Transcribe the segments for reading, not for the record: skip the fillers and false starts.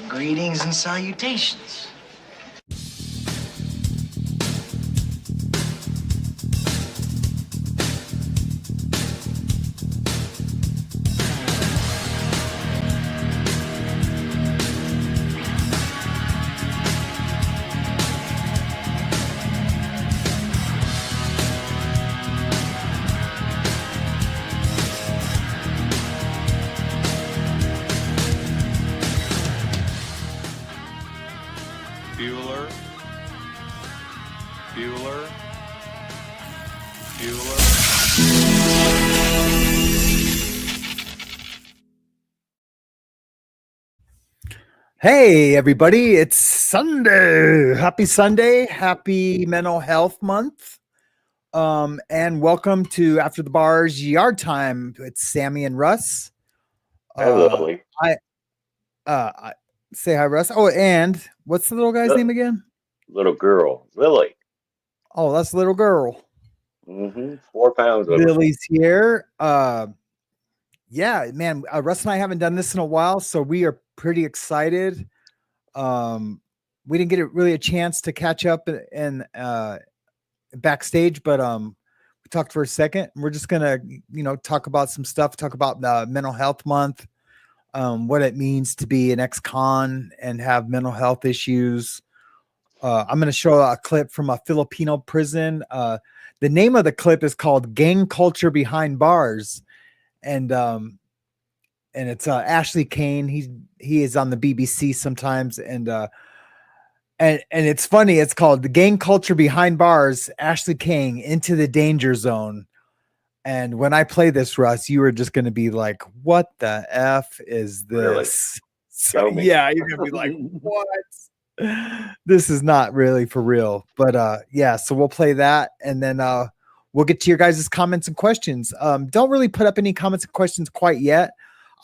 Greetings and salutations. Hey, everybody, it's Sunday. Happy Sunday. Happy Mental Health Month. And welcome to After the Bars Yardtime. It's Sammy and Russ. Hello. I say hi, Russ. Oh, and what's the little guy's name again? Little girl, Lily. Oh, that's little girl. 4 pounds of Lily's here. Yeah, man, Russ and I haven't done this in a while, so we are pretty excited. We didn't get really a chance to catch up and backstage, but we talked for a second. We're just gonna, talk about some stuff. Talk about Mental Health Month, what it means to be an ex-con and have mental health issues. I'm gonna show a clip from a Filipino prison. The name of the clip is called "Gang Culture Behind Bars," and it's Ashley Kane. He is on the BBC sometimes, and it's funny. It's called "The Gang Culture Behind Bars." Ashley Kane into the danger zone. And when I play this, Russ, you are just going to be like, "What the f is this?" Really? So, yeah, you're going to be like, "What? This is not really for real." But yeah, so we'll play that, and then we'll get to your guys' comments and questions. Don't really put up any comments and questions quite yet.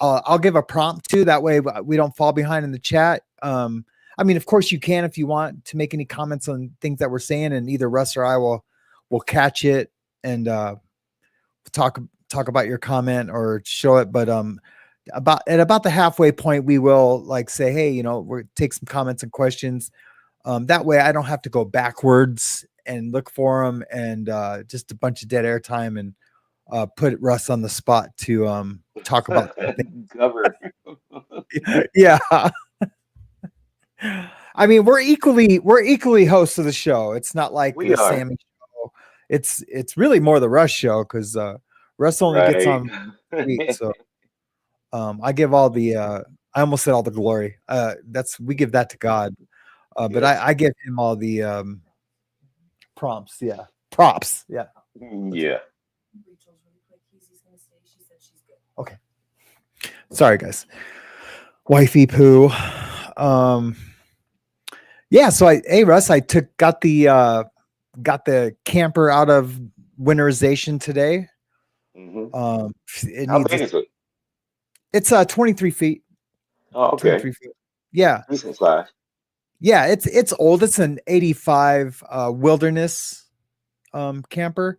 I'll give a prompt too. That way we don't fall behind in the chat. I mean, of course you can if you want to make any comments on things that we're saying, and either Russ or I will catch it and talk about your comment or show it. But about the halfway point, we will say, hey, we'll take some comments and questions. That way I don't have to go backwards and look for them and just a bunch of dead air time and put Russ on the spot to talk about cover. Yeah. I mean, we're equally hosts of the show. It's not like the Sammy show. It's really more the Russ show because Russ only gets on week, so I give all the I almost said all the glory. We give that to God. But I give him all the prompts. Yeah. Props. Yeah. Yeah. Okay. Sorry, guys. Wifey poo. Yeah, so hey Russ, I got the camper out of winterization today. How big is it? It's 23 feet. Oh, okay. 23 feet. Yeah. Decent size. Yeah, it's old. It's an 85 wilderness camper.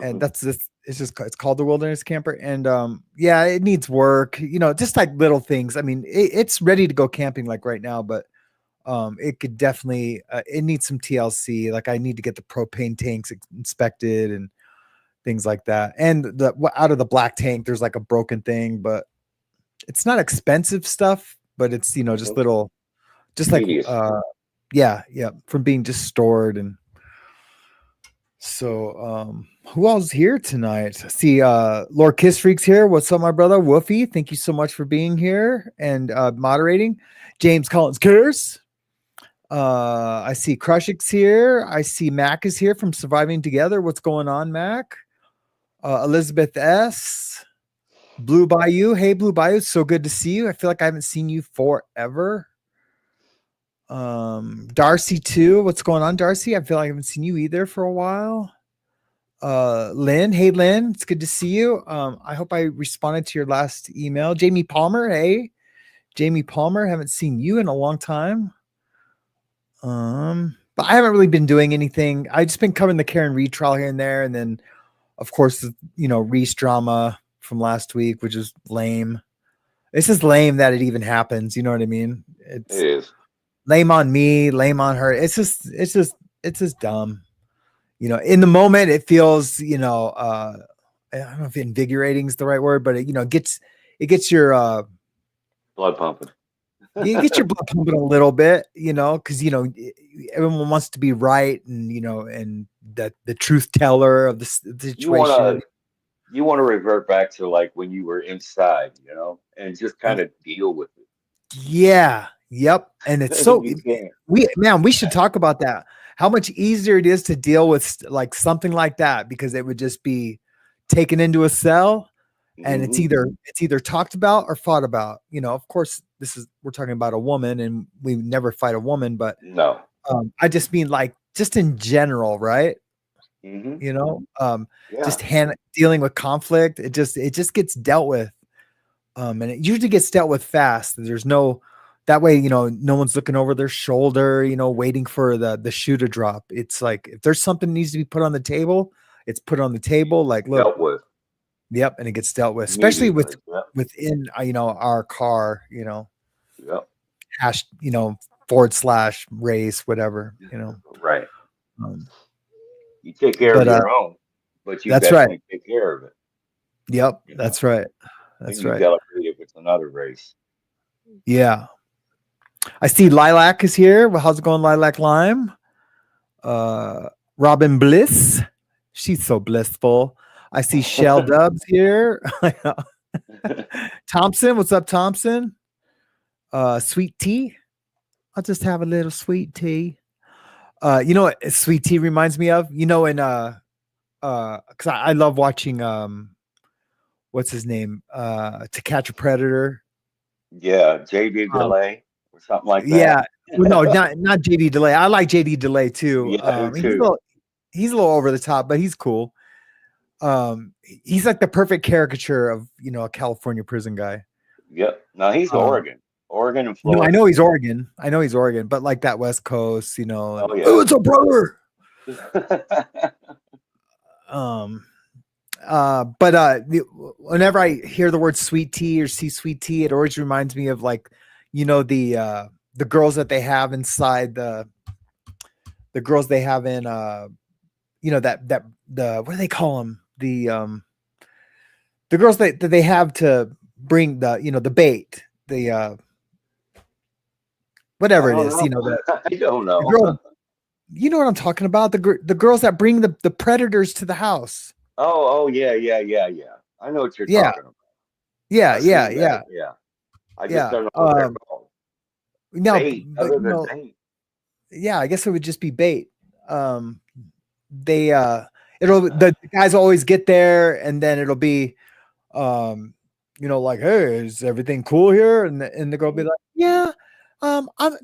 And it's called the wilderness camper. And yeah, it needs work, just like little things. I mean, it's ready to go camping like right now, but it could definitely it needs some TLC. Like I need to get the propane tanks inspected and things like that. And out of the black tank, there's like a broken thing, but it's not expensive stuff, but it's just little, just like yeah, from being just stored. And so who else is here tonight? I see Lord Kiss Freak's here. What's up, my brother? Woofy, thank you so much for being here and moderating. James Collins cares. I see Crushix here. I see Mac is here from Surviving Together. What's going on, Mac? Elizabeth S. Blue Bayou. Hey, Blue Bayou. So good to see you. I feel like I haven't seen you forever. Darcy too. What's going on, Darcy? I feel like I haven't seen you either for a while. Lynn. Hey, Lynn. It's good to see you. I hope I responded to your last email. Jamie Palmer. Hey, Jamie Palmer. Haven't seen you in a long time. But I haven't really been doing anything. I've just been covering the Karen Reed trial here and there. And then, of course, Reese drama from last week, which is lame. It's just lame that it even happens. You know what I mean? It's It is. lame on me, lame on her. It's just dumb. You know, in the moment it feels, you know, I don't know if invigorating is the right word, but it, you know, it gets your Blood pumping. you get your blood pumping a little bit, you know, because you know everyone wants to be right, and you know, and the truth teller of the You want situation. to you want to revert back to like when you were inside, and just kind of deal with it. Yeah, yep. And it's so You can't. we should talk about that. How much easier it is to deal with like something like that, because it would just be taken into a cell, and Hmm. it's either talked about or fought about. You know, of course, we're talking about a woman, and we never fight a woman, but No. I just mean like just in general, right? Hmm. You know, Yeah. just dealing with conflict. It just gets dealt with. And it usually gets dealt with fast. There's no that way, you know, no one's looking over their shoulder, you know, waiting for the shoe to drop. It's like if there's something that needs to be put on the table, it's put on the table. Like, look, Dealt with yep, and it gets dealt with, especially immediately. Yep. within you know, our car, you know, Yep. hash, you know, / race, whatever, you know. Right. Um, You take care of but your own, but you that's right. definitely take care of it. Yep, You know. that's right. Then That's you right. delegate if it's another race. Yeah. I see Lilac is here. Well, how's it going, Lilac Lime? Robin Bliss. She's so blissful. I see Shell Dubs here. Thompson, what's up, Thompson? Sweet tea. I'll just have a little sweet tea. You know what sweet tea reminds me of? You know, in because I love watching what's his name? To Catch a Predator. Yeah, JD Um, delay or something like that. yeah. Well, no, not JD Delay. I like JD Delay too. Yeah, I do too. He's a little over the top, but he's cool. He's like the perfect caricature of, you know, a California prison guy. Yep. Now he's Um, Oregon and no, I Florida. know he's Oregon. I know he's Oregon, but like that West Coast, you know, and Oh oh, yeah. it's a brother. Um, whenever I hear the word sweet tea or see sweet tea, it always reminds me of like, you know, the girls that they have inside the girls they have in you know, that the what do they call them? The girls that they have to bring the, you know, the bait, the I whatever it don't is, you know. know, I don't the know. girl, you know what I'm talking about, the girls that bring the predators to the house. Oh, yeah, yeah, yeah, yeah. I know what you're Yeah, talking about. yeah, I've yeah, seen that. yeah, Yeah. I just yeah. don't know what they're called. No, Bait, but other you than know, bait. yeah, I guess it would just be bait. Um, they the guys always get there, and then it'll be you know, like, hey, is everything cool here? And the girl will be Mhm. like, yeah.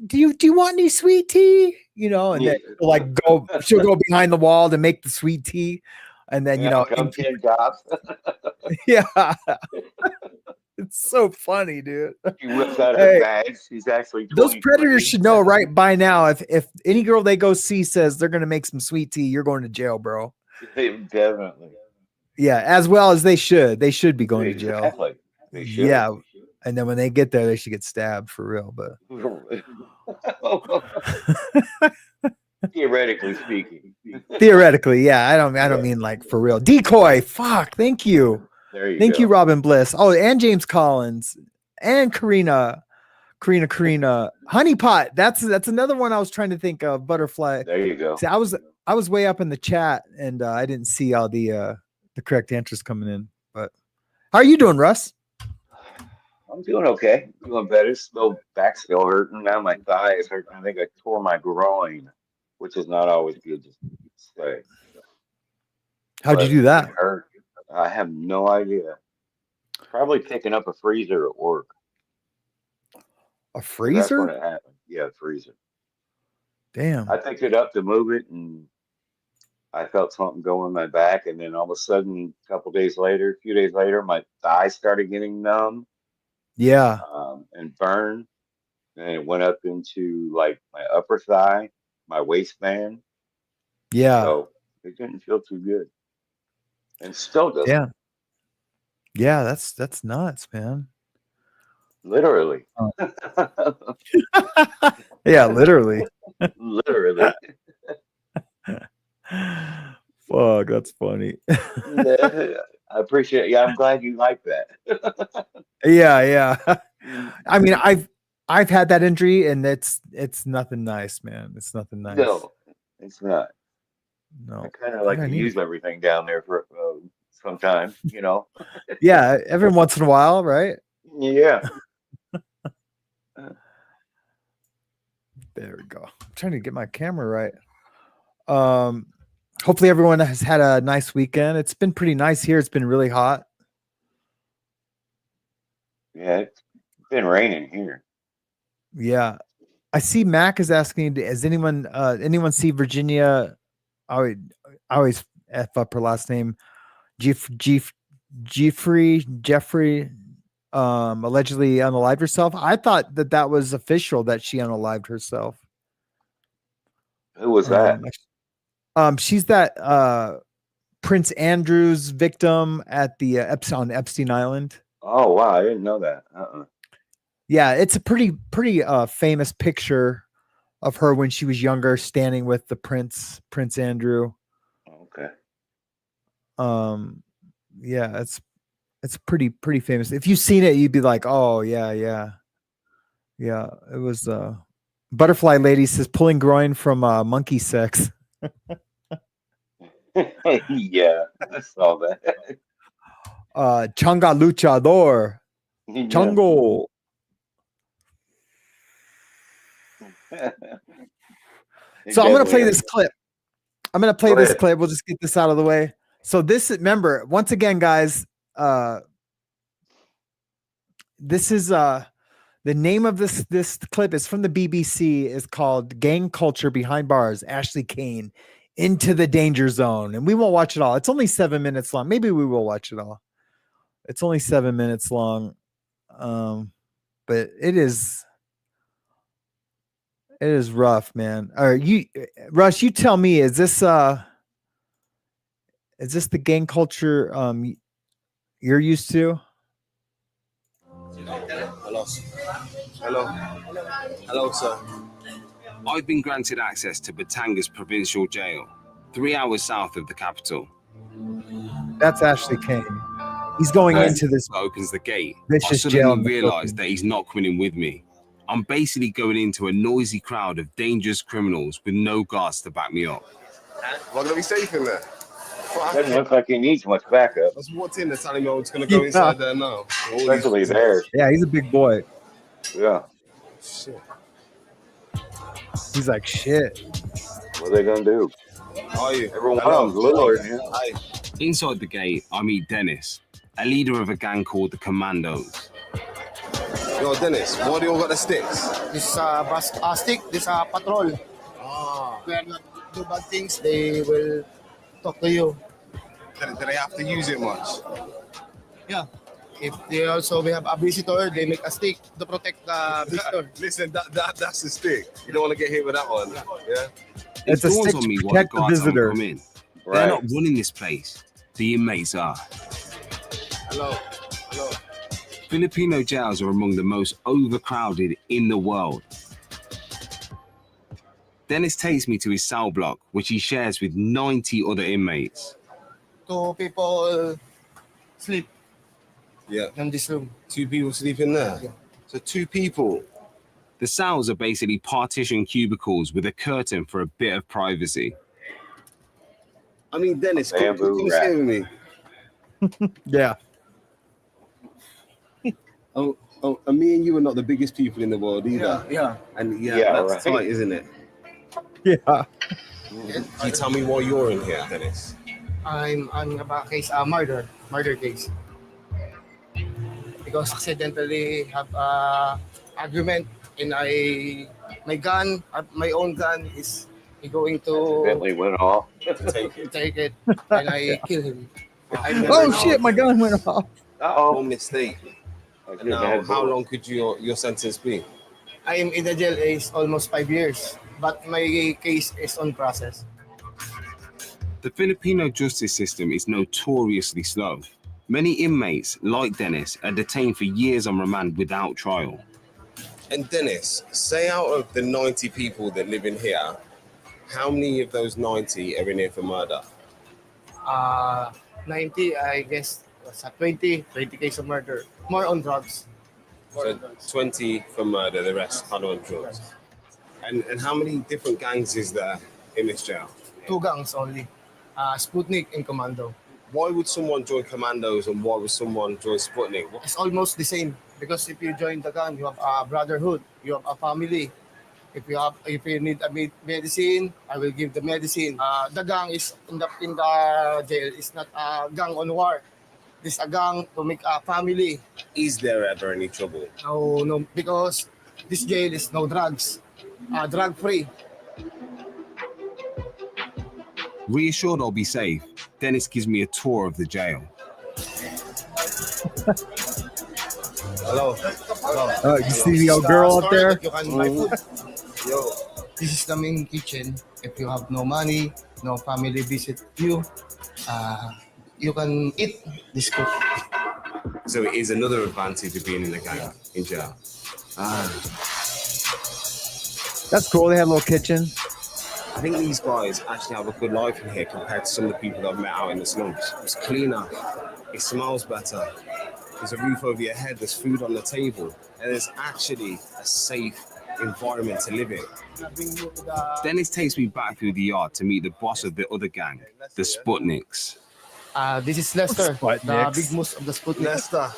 Do you want any sweet tea? You know, and Yeah. then she'll go behind the wall to make the sweet tea, and then you Yeah, know, come 10 cops. yeah, it's so funny, dude. She whips out her Hey, badge. She's actually those predators 23. should know right by now. If any girl they go see says they're gonna make some sweet tea, you're going to jail, bro. Definitely. Yeah, as well as they should. They should be going to jail. Exactly. They should. Yeah, and then when they get there, they should get stabbed for real. But Theoretically speaking. theoretically, yeah, I don't Yeah. mean like for real. Decoy, fuck. There you Thank you, go. Robin Bliss. Oh, and James Collins and Karina. Honeypot. That's another one I was trying to think of. Butterfly. There you go. See, I was way up in the chat, and I didn't see all the correct answers coming in. But how are you doing, Russ? I'm doing okay. Doing better. Still back still hurting. Now my thigh is hurting. I think I tore my groin, which is not always good to say. How'd you But do it that? hurt. I have no idea. Probably picking up a freezer at work. A Because that's when freezer? it happened. Yeah, freezer. I Damn. picked it up to move it and I felt something go in my back, and then all of a sudden, a few days later, my thigh started getting numb Yeah. and burn, and it went up into like my upper thigh, my waistband. Yeah. So it didn't feel too good, and still doesn't. Yeah. Yeah. That's nuts, man. Literally. Uh, Yeah, literally. Literally. Fuck, that's funny. I appreciate it. Yeah, I'm glad you like that. Yeah. I mean, I've had that injury, and it's nothing nice, man. It's nothing nice. No, it's not. I No. kind of like I to need use everything down there for sometime, Yeah, every once in a while, right? Yeah. There we go. I'm trying to get my camera right. Hopefully everyone has had a nice weekend. It's been pretty nice here. It's been really hot. Yeah, it's been raining here. Yeah. I see Mac is asking, has anyone see Virginia? I always F up her last name. Jeffrey allegedly unalived herself. I thought that was official that she unalived herself. Who was that? She's that Prince Andrew's victim at the on Epstein Island. Oh wow, I didn't know that. Yeah, it's a pretty famous picture of her when she was younger, standing with the Prince Andrew. Okay. Yeah, it's pretty famous. If you've seen it, you'd be like, oh yeah. It was Butterfly Lady says pulling groin from monkey sex. Yeah, I saw that. Changa luchador. Yeah. Chango. So I'm gonna play this clip. We'll just get this out of the way. So remember, once again, guys, this is the name of this clip is from the BBC. Is called "Gang Culture Behind Bars." Ashley Cain into the danger zone, and we won't watch it all. It's only 7 minutes long. Maybe we will watch it all. It's only 7 minutes long, but it is rough, man. Russ, you tell me, is this the gang culture you're used to? Hello, sir. I've been granted access to Batanga's provincial jail, 3 hours south of the capital. That's Ashley Cain. He's going into this. Opens the gate. Vicious I jail. suddenly realized that he's not coming in with me. I'm basically going into a noisy crowd of dangerous criminals with no guards to back me up. Am I gonna be safe in there? Doesn't look like he needs much backup. I just walked in there telling me I was gonna go inside there now. Especially there. Yeah, he's a big boy. Yeah. Shit. He's like, shit. What are they gonna do? How are you? Everyone else little than him. Hi. Inside the gate, I meet Dennis, a leader of a gang called the Commandos. Yo, Dennis, why do you all got the sticks? This stick, this patrol. We are not do bad things, they will talk to you. Do they have to use it much? Yeah. If we have a visitor, they make a stick to protect the visitor. Listen, that's the stick. You don't want to get hit with that one. Yeah. It's a dawns stick on to me why protect the the guards haven't visitor. come in. Right. They're not running this place. The inmates are. Hello. Filipino jails are among the most overcrowded in the world. Dennis takes me to his cell block, which he shares with 90 other inmates. 2 people sleep Yeah. in this room. 2 people sleep in there. Yeah. So 2 people. The cells are basically partitioned cubicles with a curtain for a bit of privacy. I mean, Dennis, Bamboo can you wrap. stay with me? Yeah. And me and you are not the biggest people in the world either. Yeah. And Yeah, that's right. tight, isn't it? Yeah. Can you tell me why you're in here, Dennis? I'm about case murder case. Because accidentally have argument and my own gun is going to Accidentally went off. take it and I kill him. Oh shit, my gun went off. One mistake. And now, how long could your sentence be? I am in the jail is almost 5 years, but my case is on process. The Filipino justice system is notoriously slow. Many inmates, like Dennis, are detained for years on remand without trial. And Dennis, say out of the 90 people that live in here, how many of those 90 are in here for murder? 90, I guess, was 20 case of murder. More on drugs. So 20 for murder, the rest kind of on drugs. And how many different gangs is there in this jail? 2 gangs only. Sputnik and Commando. Why would someone join Commandos and why would someone join Sputnik? It's almost the same because if you join the gang, you have a brotherhood, you have a family. If you need a medicine, I will give the medicine. The gang is in the jail. It's not a gang on war. It's a gang to make a family. Is there ever any trouble? No, because this jail is no drugs, drug free. Reassured I'll be safe, Dennis gives me a tour of the jail. Hello. Oh, you see the old girl up there? You can buy food. Yo, this is the main kitchen. If you have no money, no family visit you, you can eat this cook. So it is another advantage of being in the gang in jail. That's cool. They have a little kitchen. I think these guys actually have a good life in here compared to some of the people I've met out in the slums. It's cleaner, it smells better, there's a roof over your head, there's food on the table, and there's actually a safe environment to live in. Dennis takes me back through the yard to meet the boss of the other gang, the Sputniks. This is Lester, the Sputniks. big moose of the Sputnik. Lester,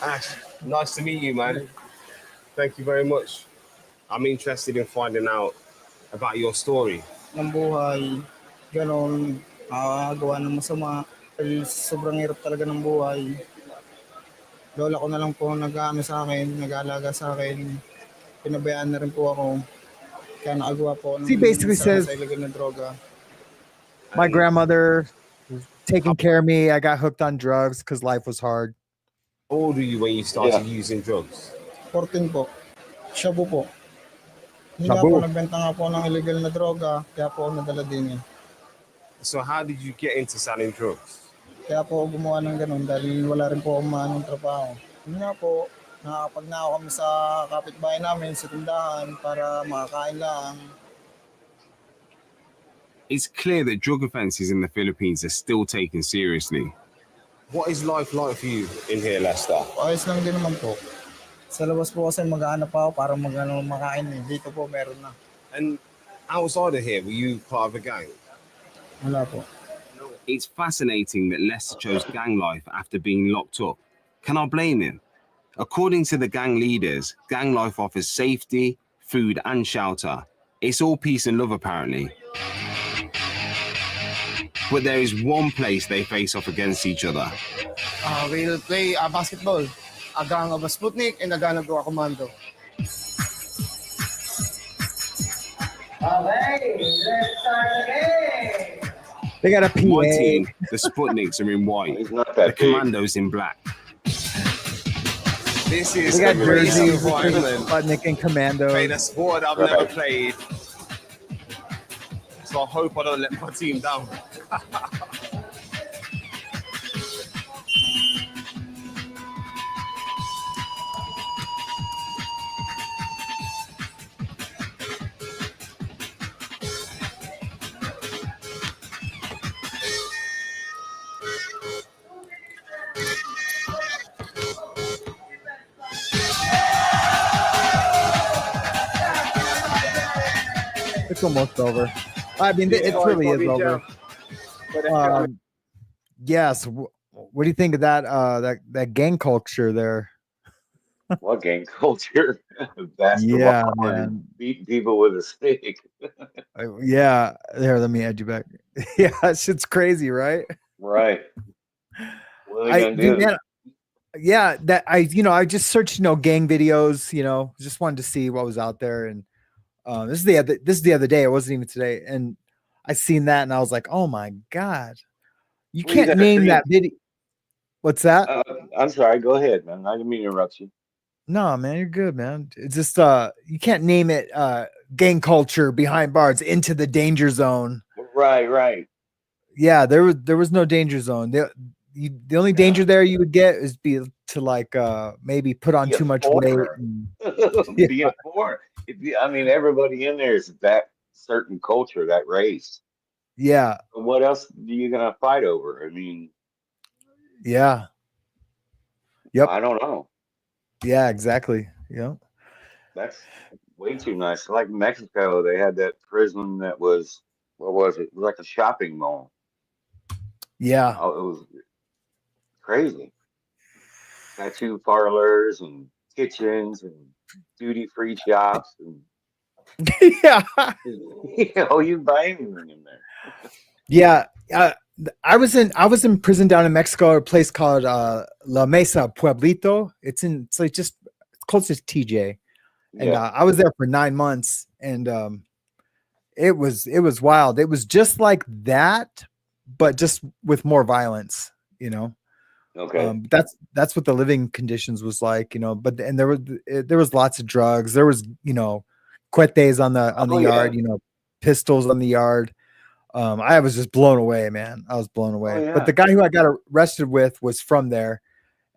Ash, nice to meet you, man. Thank you very much. I'm interested in finding out about your story. Ng buhay, ganon, gawa ng masama. Sobrang hirap talaga ng buhay. Lola ko na lang po nag-aano sa akin, nag-aalaga sa akin. Pinabayaan na rin po ako. Kaya nakagawa po ng He basically says, sa illegal na droga. my grandmother was taking care of me. I got hooked on drugs because life was hard. How old were you when you started using drugs? 14 po. Shabu po. Hindi nga Shabu. po, nagbenta nga po ng illegal na droga, kaya po ako nadala din eh. So how did you get into selling drugs? Kaya po ako gumawa ng ganun dahil wala rin po akong maanong trabaho. Hindi nga po, nakakapagnakaw kami sa kapitbahay namin sa tindahan para makakain lang. It's clear that drug offences in the Philippines are still taken seriously. What is life like for you in here, Lester? Ayos lang din naman po. Sa labas po kasi mag-aanap ako para makain eh. Dito po meron na. And outside of here, were you part of a gang? Wala po. It's fascinating that Lester chose gang life after being locked up. Can I blame him? According to the gang leaders, gang life offers safety, food and shelter. It's all peace and love apparently. But there is one place they face off against each other. We'll play basketball. A gang of a Sputnik and a gang of a Commando. They got a PA. My team, the Sputniks, are in white. He's not The that big. Commandos in black. This is They got a crazy jerseys, environment. Sputnik and Commando. Playing a sport I've never played. So I hope I don't let my team down. It's almost over. I mean, it really is over. Yes. What do you think of that? That gang culture there? What gang culture? Basketball Yeah, and man. beating people with a stick. Yeah. There, let me add you back. Yeah, that shit's crazy, right? Right. What are they gonna do? Man, yeah, that I just searched, gang videos, just wanted to see what was out there. And this is the other day. It wasn't even today. And I seen that and I was like, oh my God. You Well, you can't gotta name see that video. What's that? I'm sorry. Go ahead, man. I didn't mean to interrupt you. No, man, you're good, man. It's just you can't name it gang culture behind bars, into the danger zone. Right. Yeah, there was no danger zone. The only danger there you would get is be to like maybe put on Be a too much weight. foreigner. Yeah, Be a foreigner. I mean, everybody in there is that certain culture, that race. yeah, What else are you gonna fight over? I mean, yeah, yep, I don't know. yeah, exactly. Yep. That's way too nice. Like Mexico, they had that prison that was, what was it? It was like a shopping mall. Yeah. Oh, it was crazy. Tattoo parlors and kitchens and duty-free shops and Yeah. you buy anything in there. Yeah. I was in prison down in Mexico, a place called La Mesa Pueblito. It's like just close to TJ. And Yeah. I was there for 9 months, and it was wild. It was just like that, but just with more violence, you know. Okay. That's what the living conditions was like, you know. But and there was lots of drugs. There was, you know, cohetes on the Oh yeah. yard, you know, pistols on the yard. I was just blown away, man. I was blown Oh away. But yeah. the guy who I got arrested with was from there,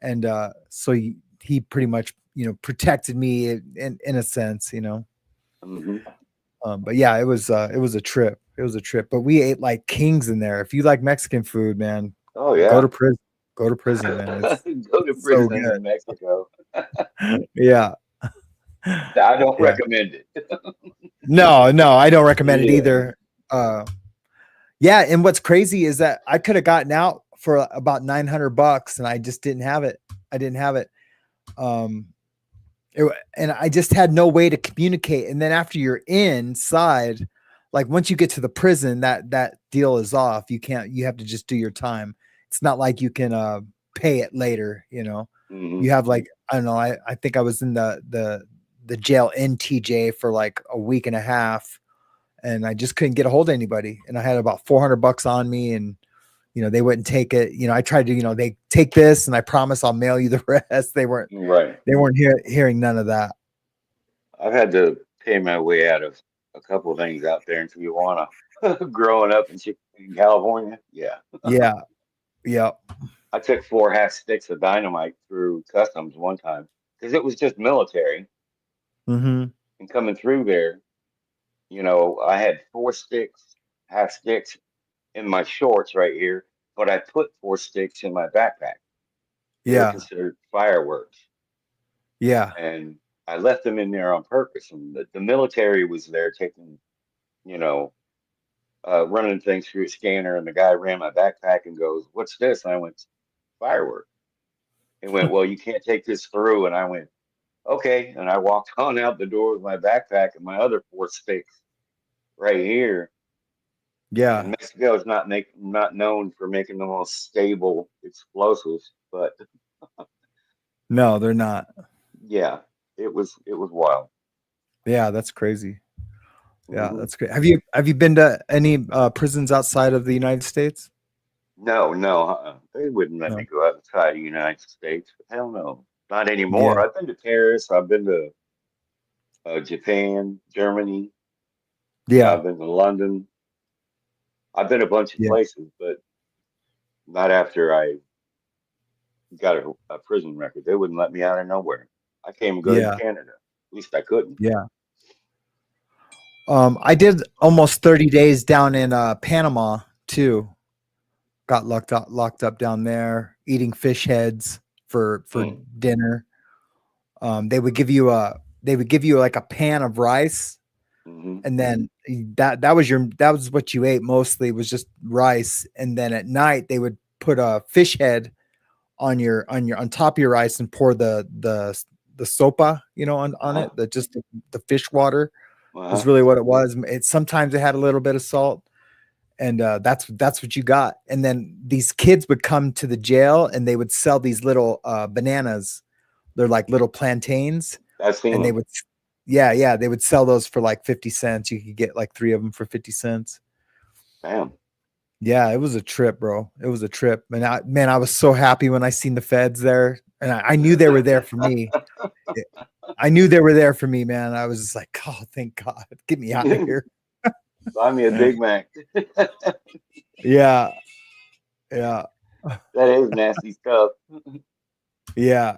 and so he pretty much, you know, protected me in a sense, you know. Hmm. But yeah, it was a trip. It was a trip. But we ate like kings in there. If you like Mexican food, man, Oh go yeah. to prison. Go to prison, man. It's Go to so prison good. in Mexico. Yeah. I don't Yeah. recommend it. No, no, I don't recommend it Yeah. either. Yeah, and what's crazy is that I could have gotten out for about $900 and I just didn't have it. I didn't have it. Um and I just had no way to communicate. And then after you're inside, like once you get to the prison, that deal is off. You have to just do your time. It's not like you can pay it later, you know. Hmm. You have like, I don't know, I think I was in the jail in TJ for like a week and a half, and I just couldn't get a hold of anybody. And I had about $400 on me, and you know, they wouldn't take it. You know, I tried to, you know, they take this and I promise I'll mail you the rest. Right. They weren't hearing none of that. I've had to pay my way out of a couple of things out there in Tijuana. Growing up in California, yeah. Yeah. Yeah. I took 4 half sticks of dynamite through customs one time because it was just military. Mm-hmm. And coming through there, you know, I had 4 sticks, half sticks in my shorts right here, but I put 4 sticks in my backpack. They were Yeah. considered fireworks. Yeah. And I left them in there on purpose. And the military was there taking, you know, running things through a scanner. And the guy ran my backpack and goes, "What's this?" And I went, "Firework." He went, "Well, you can't take this through." And I went, "Okay." And I walked on out the door with my backpack and my other 4 sticks right here. Yeah. And Mexico is not known for making the most stable explosives, but No, they're not. yeah, it was wild. Yeah, that's crazy. Yeah, Hmm. that's great. Have you been to any prisons outside of the United States? No, no, they wouldn't let me No. go outside the United States. Hell no, not Yeah. anymore. I've been to Paris. I've been to Japan, Germany. Yeah. I've been to London. I've been a bunch of Yeah. places, but not after I got a prison record. They wouldn't let me out of nowhere. I can't even go to Yeah. Canada. At least I couldn't. Yeah. I did almost 30 days down in Panama too. Got locked up down there, eating fish heads for Mm. dinner. They would give you like a pan of rice, Hmm. and then that was what you ate mostly, was just rice. And then at night they would put a fish head on top of your rice and pour the sopa, you know, on Uh-huh. it. The fish water was Uh-huh. really what it was. Sometimes it had a little bit of salt, and that's what you got. And then these kids would come to the jail and they would sell these little bananas. They're like little plantains, I've seen and they them. would, yeah, they would sell those for like 50 cents. You could get like 3 of them for 50 cents. Damn. Yeah, it was a trip, bro. It was a trip. And I was so happy when I seen the feds there, and I knew they were there for me. I knew they were there for me, man. I was just like, oh, thank God, get me out of here. Buy me a Big Mac. Yeah, yeah, That is nasty stuff. Yeah.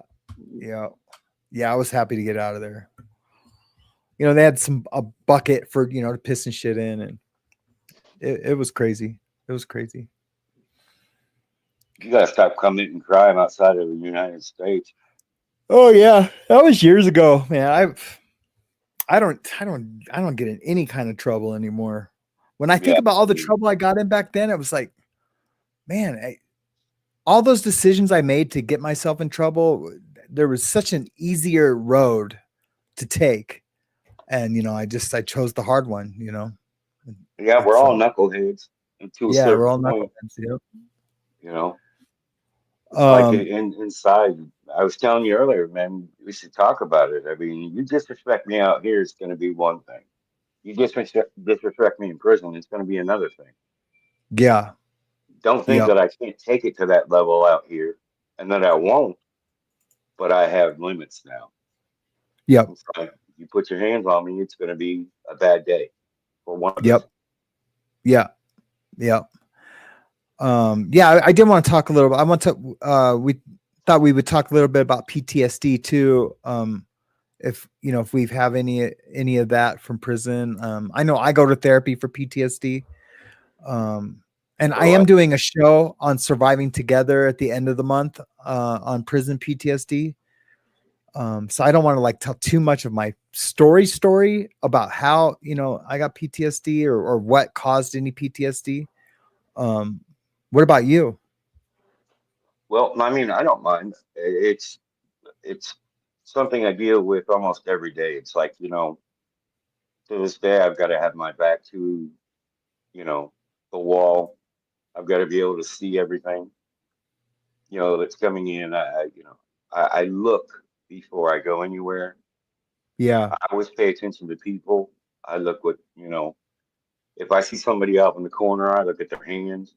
Yeah. Yeah. I was happy to get out of there. You know, they had a bucket for, you know, to piss and shit in, and it was crazy. It was crazy. You gotta stop committing crime outside of the United States. Oh yeah. That was years ago, man. I don't get in any kind of trouble anymore. When I think Yeah. about all the trouble I got in back then, it was like, man, all those decisions I made to get myself in trouble, there was such an easier road to take. And, you know, I chose the hard one, you know. Yeah, we're It's, all knuckleheads to a yeah, we're certain all point, knuckleheads. Yep. you know. It's like Um, inside. I was telling you earlier, man, we should talk about it. I mean, you disrespect me out here, it's gonna be one thing. You disrespect me in prison, it's gonna be another thing. yeah, Don't think yep, that I can't take it to that level out here and that I won't, but I have limits now. yep, It's like if you put your hands on me, it's gonna be a bad day for one of us. yep, yeah, yep. Yeah, I did want to talk a little bit. I want to, we thought we would talk a little bit about PTSD too. If, you know, if we have any of that from prison. I know I go to therapy for PTSD. And I So am doing a show on surviving together at the end of the month, on prison PTSD. So I don't want to like tell too much of my story about how, you know, I got PTSD or what caused any PTSD. What about you? well, I mean, I don't mind. It's something I deal with almost every day. It's like, you know, to this day I've got to have my back to, you know, the wall. I've got to be able to see everything, you know, that's coming in. I look before I go anywhere. Yeah. I always pay attention to people. I look what, you know, if I see somebody out in the corner, I look at their hands.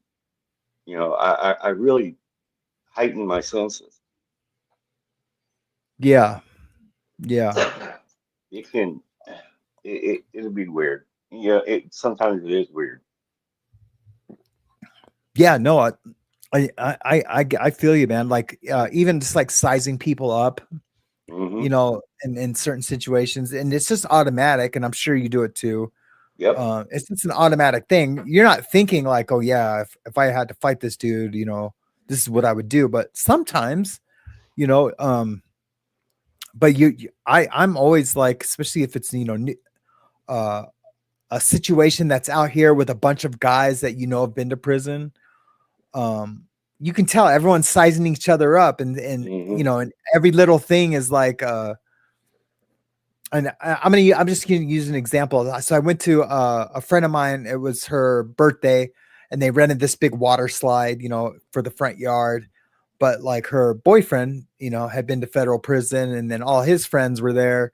You know, I really heighten my senses. Yeah. Yeah. It can, it'll be weird. Yeah, sometimes it is weird. Yeah. No, I feel you, man. Like, even just like sizing people up, Hmm. you know, in certain situations, and it's just automatic. And I'm sure you do it too. Yep. It's just an automatic thing. You're not thinking like, oh yeah, if I had to fight this dude, you know, this is what I would do. But sometimes, you know, but I'm always like, especially if it's, you know, uh, a situation that's out here with a bunch of guys that, you know, have been to prison. Um, you can tell everyone's sizing each other up, and Hmm. you know, and every little thing is like, and I'm just going to use an example. So I went to a friend of mine. It was her birthday, and they rented this big water slide, you know, for the front yard. But like her boyfriend, you know, had been to federal prison, and then all his friends were there,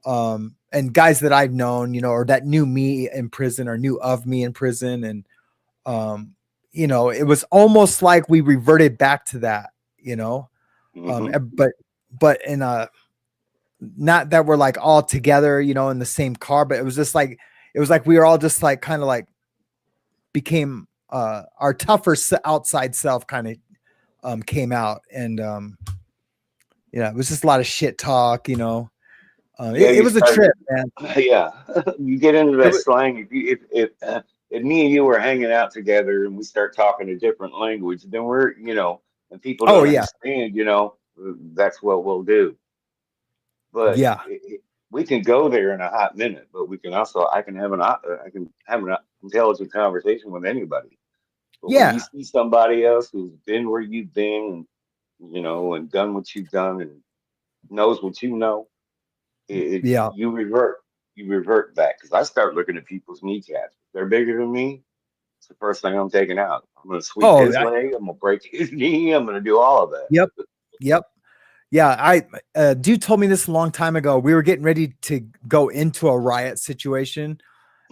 and guys that I've known, you know, or that knew me in prison or knew of me in prison, and um, you know, it was almost like we reverted back to that, you know, Hmm. but in a not that we're like all together, you know, in the same car, but it was just like we were all just like kind of like became our tougher outside self kind of came out, and yeah, it was just a lot of shit talk, you know. Yeah, It you was a start. trip, man. Yeah, you get into It that was, slang. If me and you were hanging out together and we start talking a different language, then we're, you know, and people oh don't yeah, understand, you know, that's what we'll do. But yeah, we can go there in a hot minute, but we can also, I can have an intelligent conversation with anybody. But when you yeah, see somebody else who's been where you've been, you know, and done what you've done and knows what you know, yeah. you revert back. Because I start looking at people's kneecaps. If they're bigger than me, it's the first thing I'm taking out. I'm gonna sweep Oh, his leg. I'm gonna break his knee. I'm gonna do all of that. yep, yep. Yeah, dude told me this a long time ago. We were getting ready to go into a riot situation,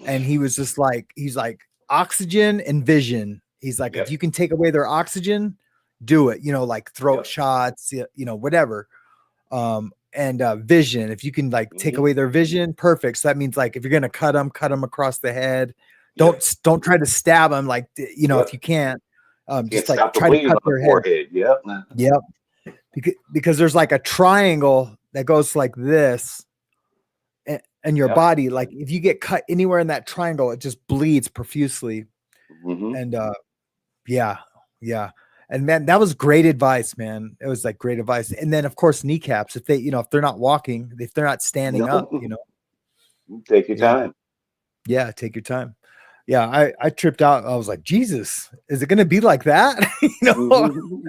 and he was just like, he's like, oxygen and vision. He's like, if Yep. you can take away their oxygen, do it. You know, like throat Yep. shots, you know, whatever. And vision. If you can like take Hmm. away their vision, perfect. So that means like if you're gonna cut them across the head. Yep. Don't try to stab them. Like, you know, if Yep. you can't, Can't just like stop the try to bleeding cut on the their head. forehead. Yep. Yep. because there's like a triangle that goes like this, and your Yep. body, like if you get cut anywhere in that triangle, it just bleeds profusely. Hmm. And yeah, yeah. And man, that was great advice, man. It was like great advice. And then of course kneecaps, if they, if they're not walking, if they're not standing up, Take your Yeah. time. yeah, take your time. Yeah, I tripped out. I was like, Jesus, is it gonna be like that? Mhm.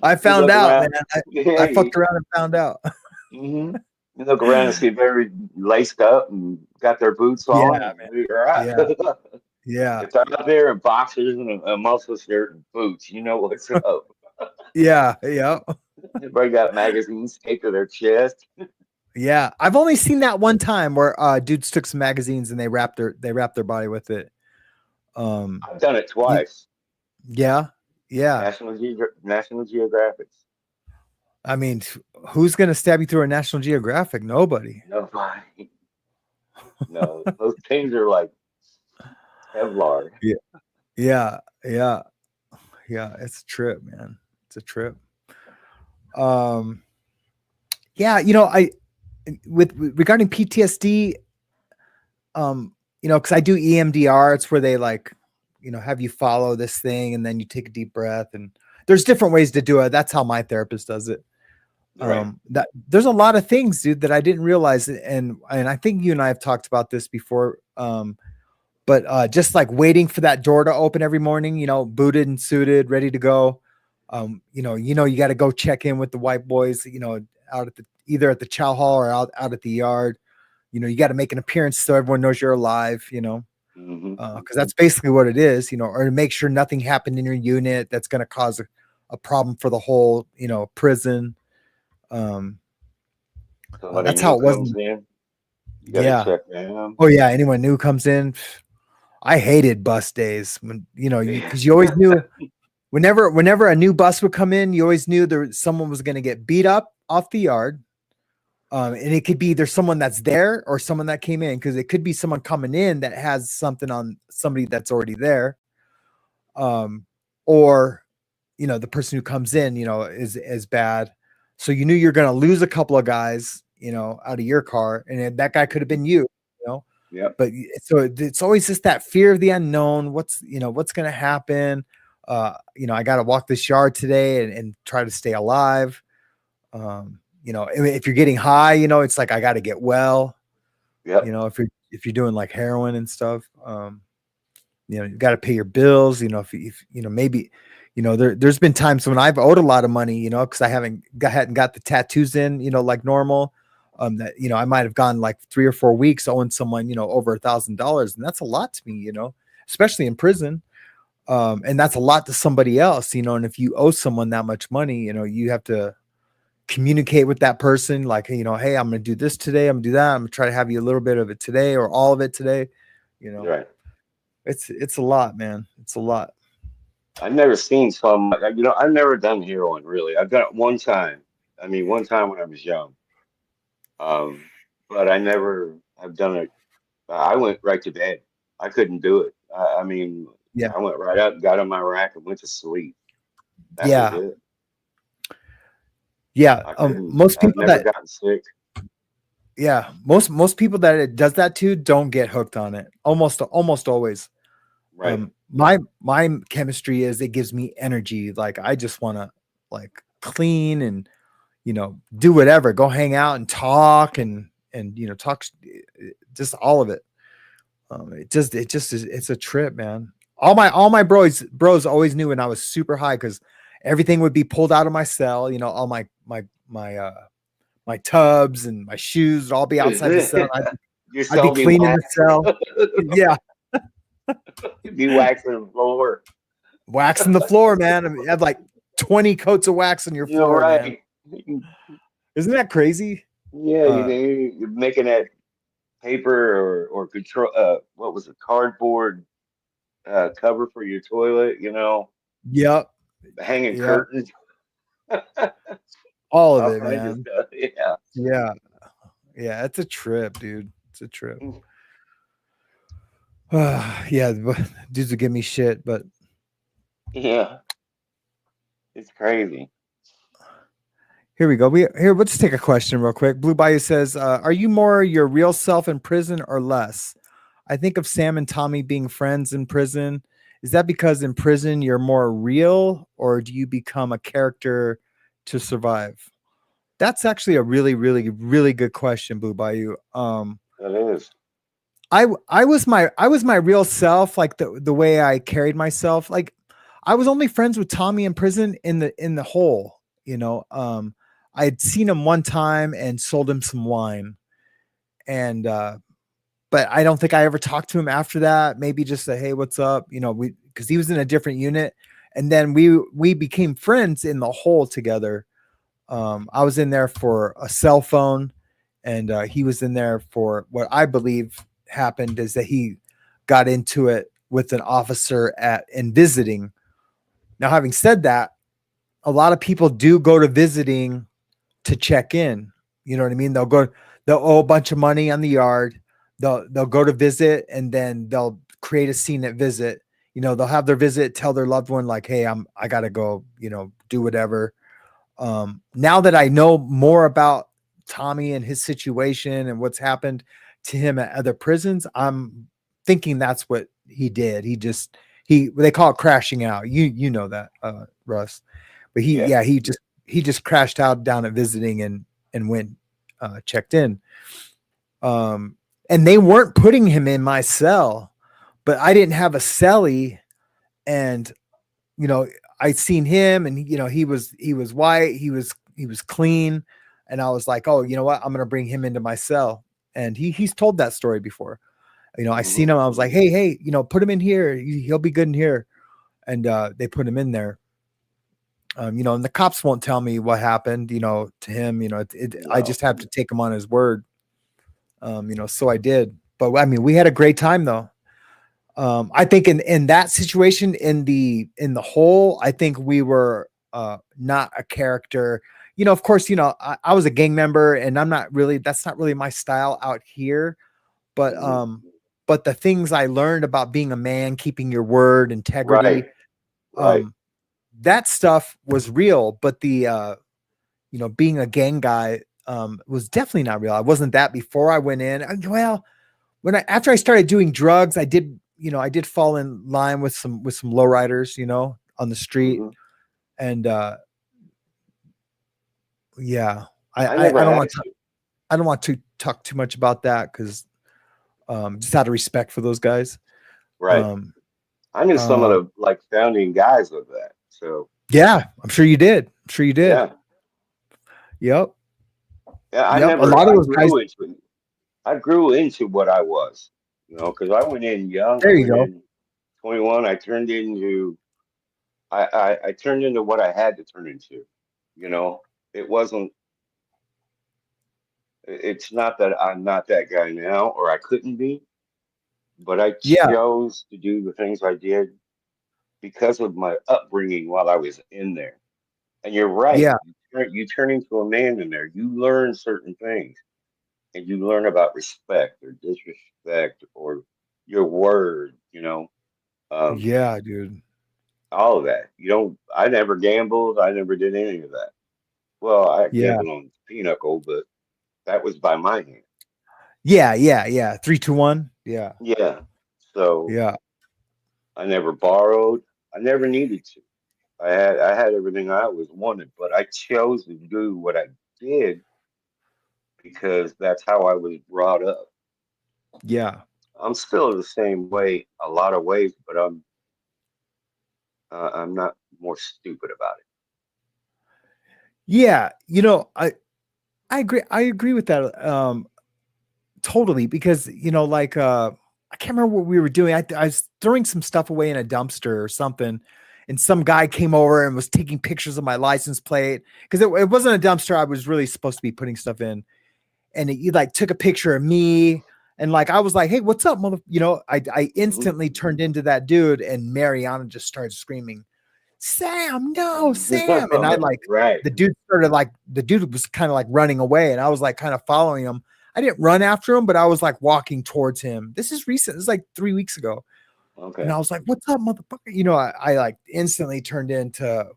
I You found look out, around. man. Yeah, I fucked around and found out. you look around and see very laced up and got their boots Yeah, on. And you're right. yeah, yeah, If they're out there in boxers and a muscle shirt and boots, you know what's up. yeah, yeah. Everybody got magazines taped to their chest. Yeah, I've only seen that one time where dudes took some magazines and they wrapped their body with it. I've done it y- twice. yeah, yeah. National Geographic. I mean, who's gonna stab you through a National Geographic? Nobody. Nobody. No, those things are like Kevlar. Yeah, yeah, yeah, yeah. It's a trip, man. It's a trip. Yeah, with regarding PTSD, because I do EMDR. It's where they like, have you follow this thing and then you take a deep breath, and there's different ways to do it. That's how my therapist does it. Right. That there's a lot of things, dude, that I didn't realize, and I think you and I have talked about this before. But just like waiting for that door to open every morning, booted and suited, ready to go. You got to go check in with the white boys, out at either at the chow hall or out at the yard. You got to make an appearance so everyone knows you're alive, because that's basically what it is, or to make sure nothing happened in your unit that's going to cause a problem for the whole, prison. Somebody That's how new it was. comes in. You got to Yeah. check them. Oh yeah. Anyone new comes in. I hated bus days when, because you always knew whenever a new bus would come in, you always knew someone was going to get beat up off the yard. And it could be either someone that's there or someone that came in, because it could be someone coming in that has something on somebody that's already there. Or, the person who comes in, is bad. So you knew you're going to lose a couple of guys, out of your car, and that guy could have been you, Yep. But so it's always just that fear of the unknown. What's going to happen? I got to walk this yard today and try to stay alive. If you're getting high, it's like, I got to get well. Yep. If you're doing like heroin and stuff, you got to pay your bills. If maybe, there's been times when I've owed a lot of money, because I hadn't got the tattoos in, like normal. That, I might have gone like 3 or 4 weeks owing someone, over $1,000. And that's a lot to me, especially in prison. And that's a lot to somebody else, and if you owe someone that much money, you have to communicate with that person. Like, hey, I'm going to do this today. I'm going to do that. I'm going to try to have you a little bit of it today or all of it today. Right. It's a lot, man. It's a lot. I've never seen some, I've never done heroin really. I've done it one time. One time when I was young. But I've done it. I went right to bed. I couldn't do it. Yeah. I went right up, got on my rack, and went to sleep. That Yeah. was it. Yeah. Most I've people never that, gotten sick. yeah, most people that it does that to don't get hooked on it. Almost always. Right. My chemistry is, it gives me energy. Like, I just want to like clean and, do whatever, go hang out and talk and talk, just all of it. It just is, it's a trip, man. All my bros always knew when I was super high, because everything would be pulled out of my cell, all my tubs and my shoes would all be outside the cell. I'd be cleaning the cell. Yeah. You'd be waxing the floor. Waxing the floor, man. You had like 20 coats of wax on your You're floor, right. man. Isn't that crazy? Yeah, you're making that paper or control. What was it? Cardboard cover for your toilet. Yep. Hanging curtains. All of All it, kinds of man. stuff. Yeah. Yeah. Yeah. It's a trip, dude. It's a trip. Yeah. Dudes would give me shit, but Yeah. It's crazy. Here we go. Let's take a question real quick. Blue Bayou says, are you more your real self in prison or less? I think of Sam and Tommy being friends in prison. Is that because in prison you're more real, or do you become a character to survive? That's actually a really, really, really good question, Blue Bayou. That is. I was my real self, like the way I carried myself. Like I was only friends with Tommy in prison in the hole, you know. I had seen him one time and sold him some wine. And but I don't think I ever talked to him after that. Maybe just say, hey, what's up? You know, because he was in a different unit. And then we became friends in the hole together. I was in there for a cell phone, and he was in there for what I believe happened is that he got into it with an officer in visiting. Now, having said that, a lot of people do go to visiting to check in. You know what I mean? They'll owe a bunch of money on the yard. They'll go to visit, and then they'll create a scene at visit. You know, they'll have their visit, tell their loved one like, hey, I gotta go, you know, do whatever. Now that I know more about Tommy and his situation and what's happened to him at other prisons, I'm thinking that's what he did. They call it crashing out. You know that, Russ, but he just crashed out down at visiting and went, checked in. And they weren't putting him in my cell, but I didn't have a cellie, and, you know, I'd seen him, and you know, he was white, he was clean, and I was like, oh, you know what, I'm gonna bring him into my cell. And he's told that story before. You know, I seen him, I was like, hey, you know, put him in here, he'll be good in here. And they put him in there. You know, and the cops won't tell me what happened, you know, to him. You know, I just have to take him on his word. You know, so I did. But I mean, we had a great time though. I think in that situation, in the hole, I think we were not a character. You know, of course, you know, I was a gang member, and that's not really my style out here. But the things I learned about being a man, keeping your word, integrity, right. That stuff was real. But the you know, being a gang guy was definitely not real. I wasn't that before I went in. Well, after I started doing drugs, I did fall in line with some lowriders, you know, on the street. And yeah, I don't want to talk too much about that, because just out of respect for those guys. Right. I knew some of the like founding guys of that. So yeah, I'm sure you did. Yeah. Yep. Yeah. A lot of those guys. I grew into what I was, you know, because I went in young. There you go. 21. I turned into what I had to turn into. You know, it's not that I'm not that guy now, or I couldn't be, but I chose to do the things I did because of my upbringing while I was in there. And you're right. Yeah. You turn into a man in there. You learn certain things, and you learn about respect or disrespect or your word, you know. Yeah, dude. All of that. I never gambled. I never did any of that. Well, I gambled on pinochle, but that was by my hand. Yeah. 3, 2, 1. Yeah. Yeah. So yeah. I never borrowed. I never needed to. I had everything I always wanted, but I chose to do what I did because that's how I was brought up. Yeah. I'm still the same way a lot of ways, but I'm not more stupid about it. Yeah, you know, I agree with that totally, because you know, like I can't remember what we were doing. I was throwing some stuff away in a dumpster or something, and some guy came over and was taking pictures of my license plate, because it wasn't a dumpster I was really supposed to be putting stuff in. And he like took a picture of me, and like I was like, hey, what's up, mother? You know, I instantly turned into that dude, and Mariana just started screaming, Sam, no, Sam. And I like, the dude was kind of like running away, and I was like kind of following him. I didn't run after him, but I was like walking towards him. This is recent. This is like 3 weeks ago. Okay. And I was like, what's up, motherfucker? You know, I like instantly turned into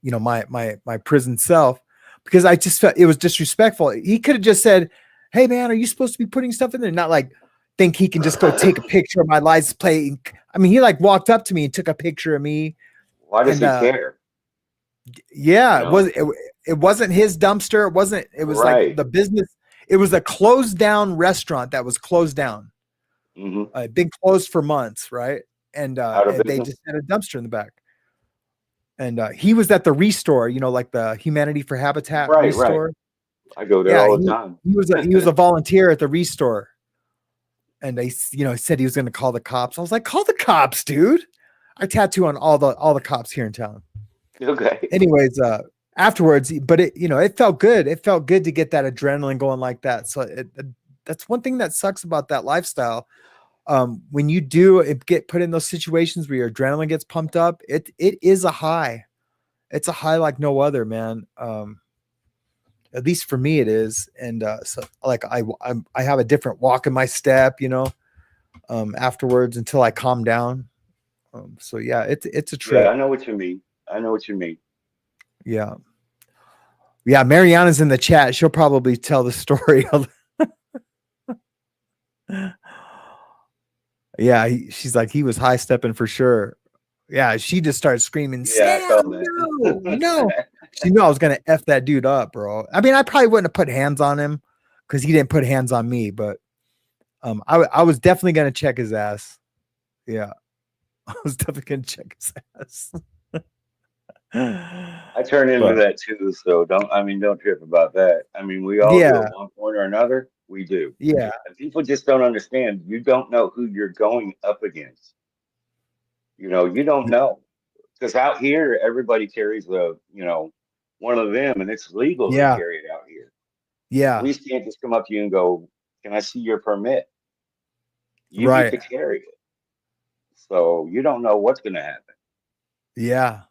my prison self, because I just felt it was disrespectful. He could have just said, "Hey man, are you supposed to be putting stuff in there?" Not like think he can just go take a picture of my license plate. I mean, he like walked up to me and took a picture of me. Why does And, he care? Yeah, You know? it wasn't his dumpster. It was like Right. the business. It was a closed down restaurant that was closed down. Hmm. Been closed for months, right? And Out of they business. just had a dumpster in the back. And he was at the Restore, like the Humanity for Habitat Right. Restore. I go there Yeah, all the time. he was a volunteer at the Restore. And they, said he was going to call the cops. I was like, call the cops, dude. I tattoo on all the cops here in town. Okay. Anyways, afterwards, but it felt good. It felt good to get that adrenaline going like that. So that's one thing that sucks about that lifestyle. When you get put in those situations where your adrenaline gets pumped up, it is a high. It's a high like no other, man. At least for me, it is. And so like I have a different walk in my step, afterwards until I calm down. So yeah, it's a trip. Yeah, I know what you mean. Yeah. Yeah, Mariana's in the chat. She'll probably tell the story. Yeah, she's like, he was high stepping for sure. Yeah, she just started screaming, Yeah, I Sam, saw that. no. She knew I was going to F that dude up, bro. I mean, I probably wouldn't have put hands on him because he didn't put hands on me, but I was definitely going to check his ass. Yeah, I was definitely going to check his ass. I turn into that too, so don't trip about that. I mean, we all do Yeah, at one point or another. We do. yeah, And people just don't understand. You don't know who you're going up against. You don't know. Because out here, everybody carries one of them, and it's legal to yeah, carry it out here. yeah, Police can't just come up to you and go, "Can I see your permit?" You get right. to carry it. So you don't know what's going to happen. Yeah,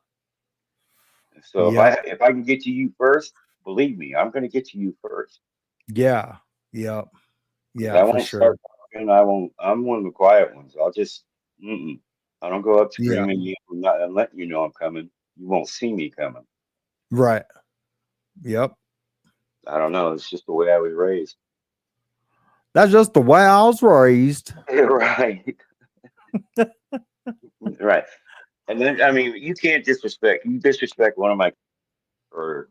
So yep, if I can get to you first, believe me, I'm going to get to you first. yeah, yep, Because yeah, I for won't sure. start talking. I won't. I'm one of the quiet ones. I'll just. Mm-mm. I don't go up Yeah, screaming you and letting you know I'm coming. You won't see me coming. right. Yep. I don't know. It's just the way I was raised. That's just the way I was raised. Right. Right. And then I mean, you can't disrespect. You disrespect one of or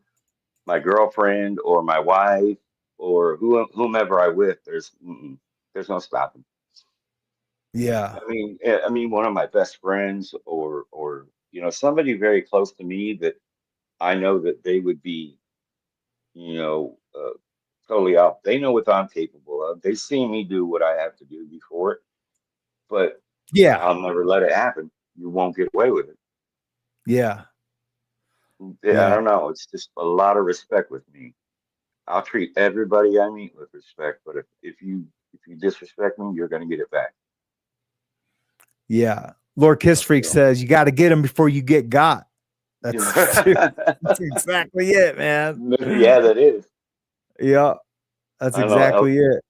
my girlfriend or my wife or whomever I with. There's no stopping. Yeah, I mean, one of my best friends or somebody very close to me that I know that they would be, you know, uh, totally out. They know what I'm capable of. They see me do what I have to do before it, but yeah, I'll never let it happen. You won't get away with it. yeah, Yeah, I yeah, don't know. It's just a lot of respect with me. I'll treat everybody I meet with respect, but if you disrespect me, you're gonna get it back. yeah. Lord Kiss Freak says you got to get him before you get got. That's exactly it, man. Yeah, that is. Yeah, that's I don't know. exactly it.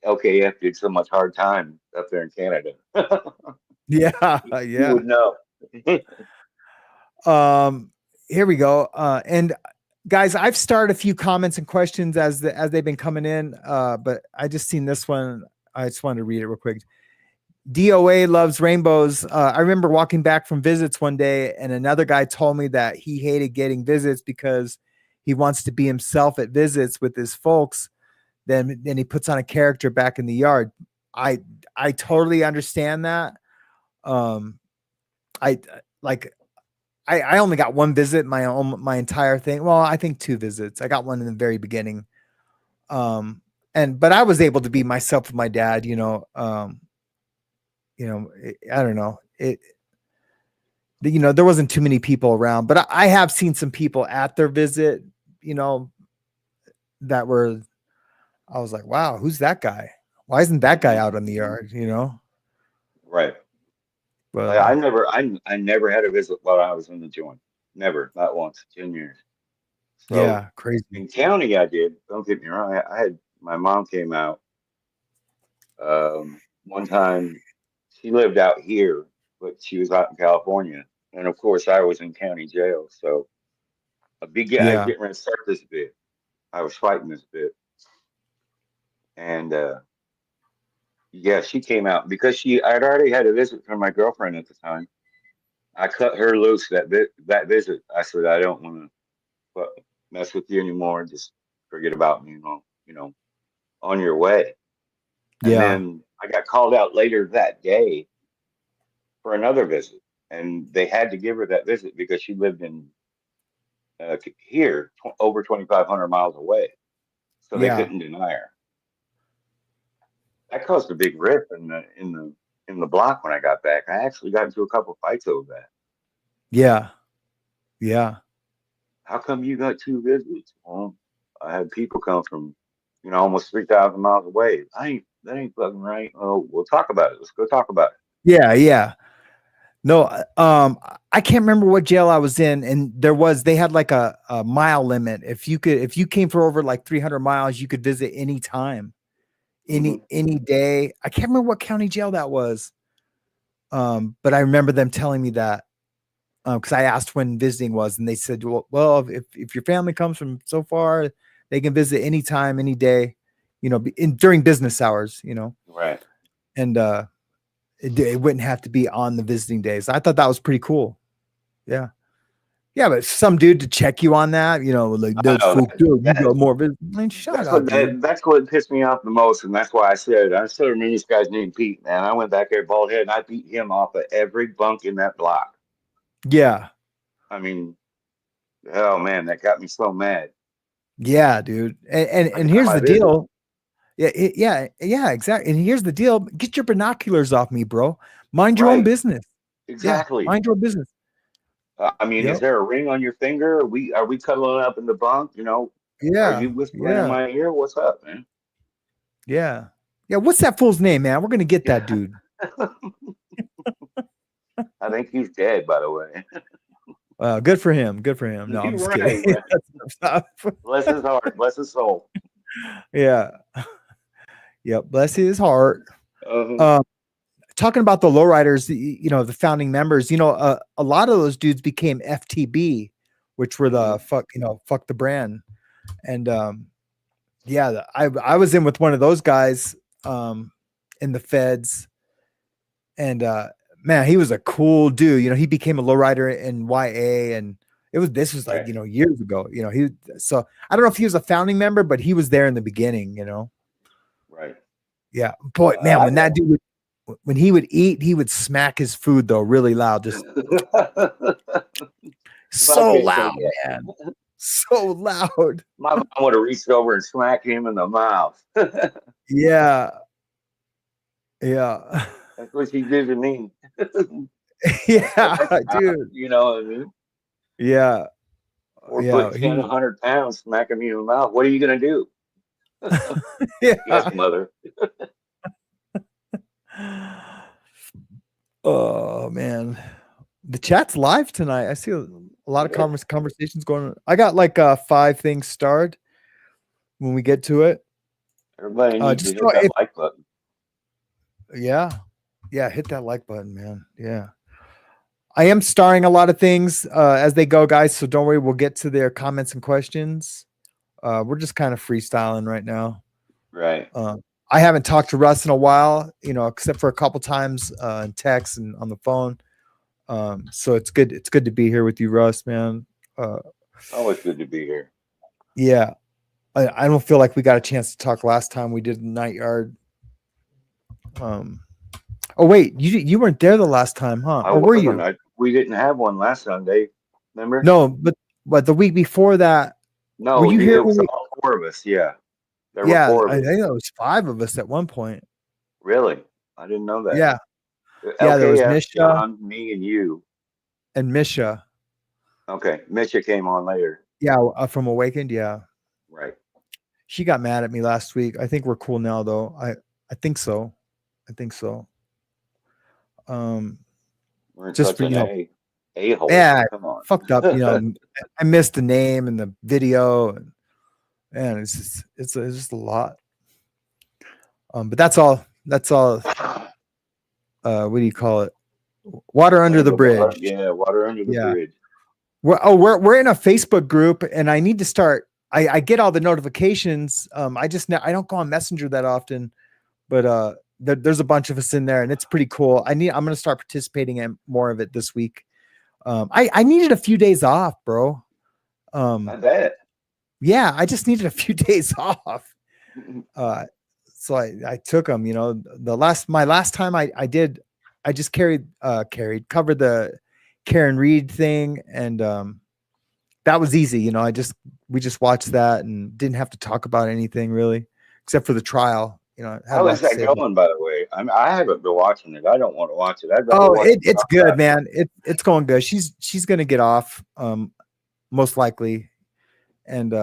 LKF did so much hard time up there in Canada. Yeah, You yeah. would know. Here we go. And guys, I've started a few comments and questions as they've been coming in. But I just seen this one. I just wanted to read it real quick. DOA loves rainbows. I remember walking back from visits one day, and another guy told me that he hated getting visits because he wants to be himself at visits with his folks. Then he puts on a character back in the yard. I totally understand that. I like I only got one visit my entire thing. Well, I think two visits. I got one in the very beginning. But I was able to be myself with my dad, I don't know. There wasn't too many people around, but I have seen some people at their visit, that were, I was like, wow, who's that guy? Why isn't that guy out in the yard? Right. But I never had a visit while I was in the joint. Never, not once, 10 years. So yeah, crazy. in county, I did. Don't get me wrong. I had my mom came out one time. She lived out here, but she was out in California. And of course, I was in county jail, so I was Yeah. getting ready to start this bit. I was fighting this bit, and yeah, she came out because I'd already had a visit from my girlfriend at the time. I cut her loose that visit. I said, I don't want to mess with you anymore. Just forget about me, on your way. And Yeah. then I got called out later that day for another visit, and they had to give her that visit because she lived in here over 2,500 miles away, so they Yeah. couldn't deny her. That caused a big rift in the block when I got back. I actually got into a couple fights over that. Yeah. Yeah. How come you got two visits? Well, I had people come from, almost 3,000 miles away. That ain't fucking right. Oh, we'll talk about it. Let's go talk about it. Yeah. Yeah. No, I can't remember what jail I was in, and they had like a mile limit. If you came for over like 300 miles, you could visit any time, any day. I can't remember what county jail that was. But I remember them telling me that, because I asked when visiting was, and they said, well, if your family comes from so far, they can visit anytime, any day, during business hours, Right. and it wouldn't have to be on the visiting days. I thought that was pretty cool. Yeah. Yeah, but some dude to check you on that, like that's fucked up. You got more business. I mean, shut up, dude. That's what pissed me off the most, and that's why I still remember this guy's name Pete, man. I went back there bald head and I beat him off of every bunk in that block. Yeah. I mean, oh man, that got me so mad. Yeah, dude. And here's the deal. Yeah, exactly. And here's the deal. Get your binoculars off me, bro. Mind your own business. Exactly. Yeah, mind your own business. I mean, is there a ring on your finger? Are we cuddling up in the bunk? Yeah. Are you whispering in my ear? What's up, man? Yeah. Yeah. What's that fool's name, man? We're gonna get that dude. I think he's dead, by the way. Good for him. Good for him. No, I'm just kidding. Bless his heart. Bless his soul. Yeah. Yep. Bless his heart. Uh-huh. Talking about the lowriders, the founding members, a lot of those dudes became FTB, which were the fuck the brand. And yeah, I was in with one of those guys in the feds, and man, he was a cool dude. He became a lowrider in YA, and this was like years ago. So I don't know if he was a founding member, but he was there in the beginning. Right. Yeah, boy, man, when that dude when he would eat, he would smack his food though really loud, just so loud, man, so loud. My mom would have reached over and smacked him in the mouth. Yeah. That's what she did to me. Yeah, dude. You know what I mean? Yeah. Or put 10, 100 pounds smacking me in the mouth. What are you gonna do? Yes, mother. Oh man, the chat's live tonight. I see a lot of conversations going on. I got like 5 things starred when we get to it. Everybody needs to hit that like button. Yeah, hit that like button, man. Yeah, I am starring a lot of things as they go, guys. So don't worry, we'll get to their comments and questions. We're just kind of freestyling right now. Right. I haven't talked to Russ in a while, except for a couple times in text and on the phone. So it's good. It's good to be here with you, Russ, man. Always good to be here. Yeah. I don't feel like we got a chance to talk last time we did the Night Yard. Oh wait, you weren't there the last time, huh? Or were you? We didn't have one last Sunday. Remember? No, but the week before that. No, were you here? It was all 4 of us. Yeah. There were 4 of us. I think it was 5 of us at one point. Really? I didn't know that. Yeah. Yeah, there was Misha, John, me, and you. And Misha. Okay. Misha came on later. Yeah, from Awakened, yeah. Right. She got mad at me last week. I think we're cool now, though. I think so. We're just for a-hole. Yeah, come on. Fucked up. I missed the name and the video, and man, it's just a lot. But that's all. What do you call it? Water under the bridge. Yeah, water under the Yeah. bridge. We're in a Facebook group, and I need to start. I get all the notifications. I don't go on Messenger that often, but there's a bunch of us in there, and it's pretty cool. I'm going to start participating in more of it this week. I needed a few days off, bro. I bet. Yeah, I just needed a few days off. So I took them. You know, my last time I just covered the Karen Reed thing, and that was easy. You know, we just watched that and didn't have to talk about anything really, except for the trial. You know, How is that going, by the way? I haven't been watching it. I don't want to watch it. I'd rather watch it's good, man. It's going good. She's gonna get off, most likely, and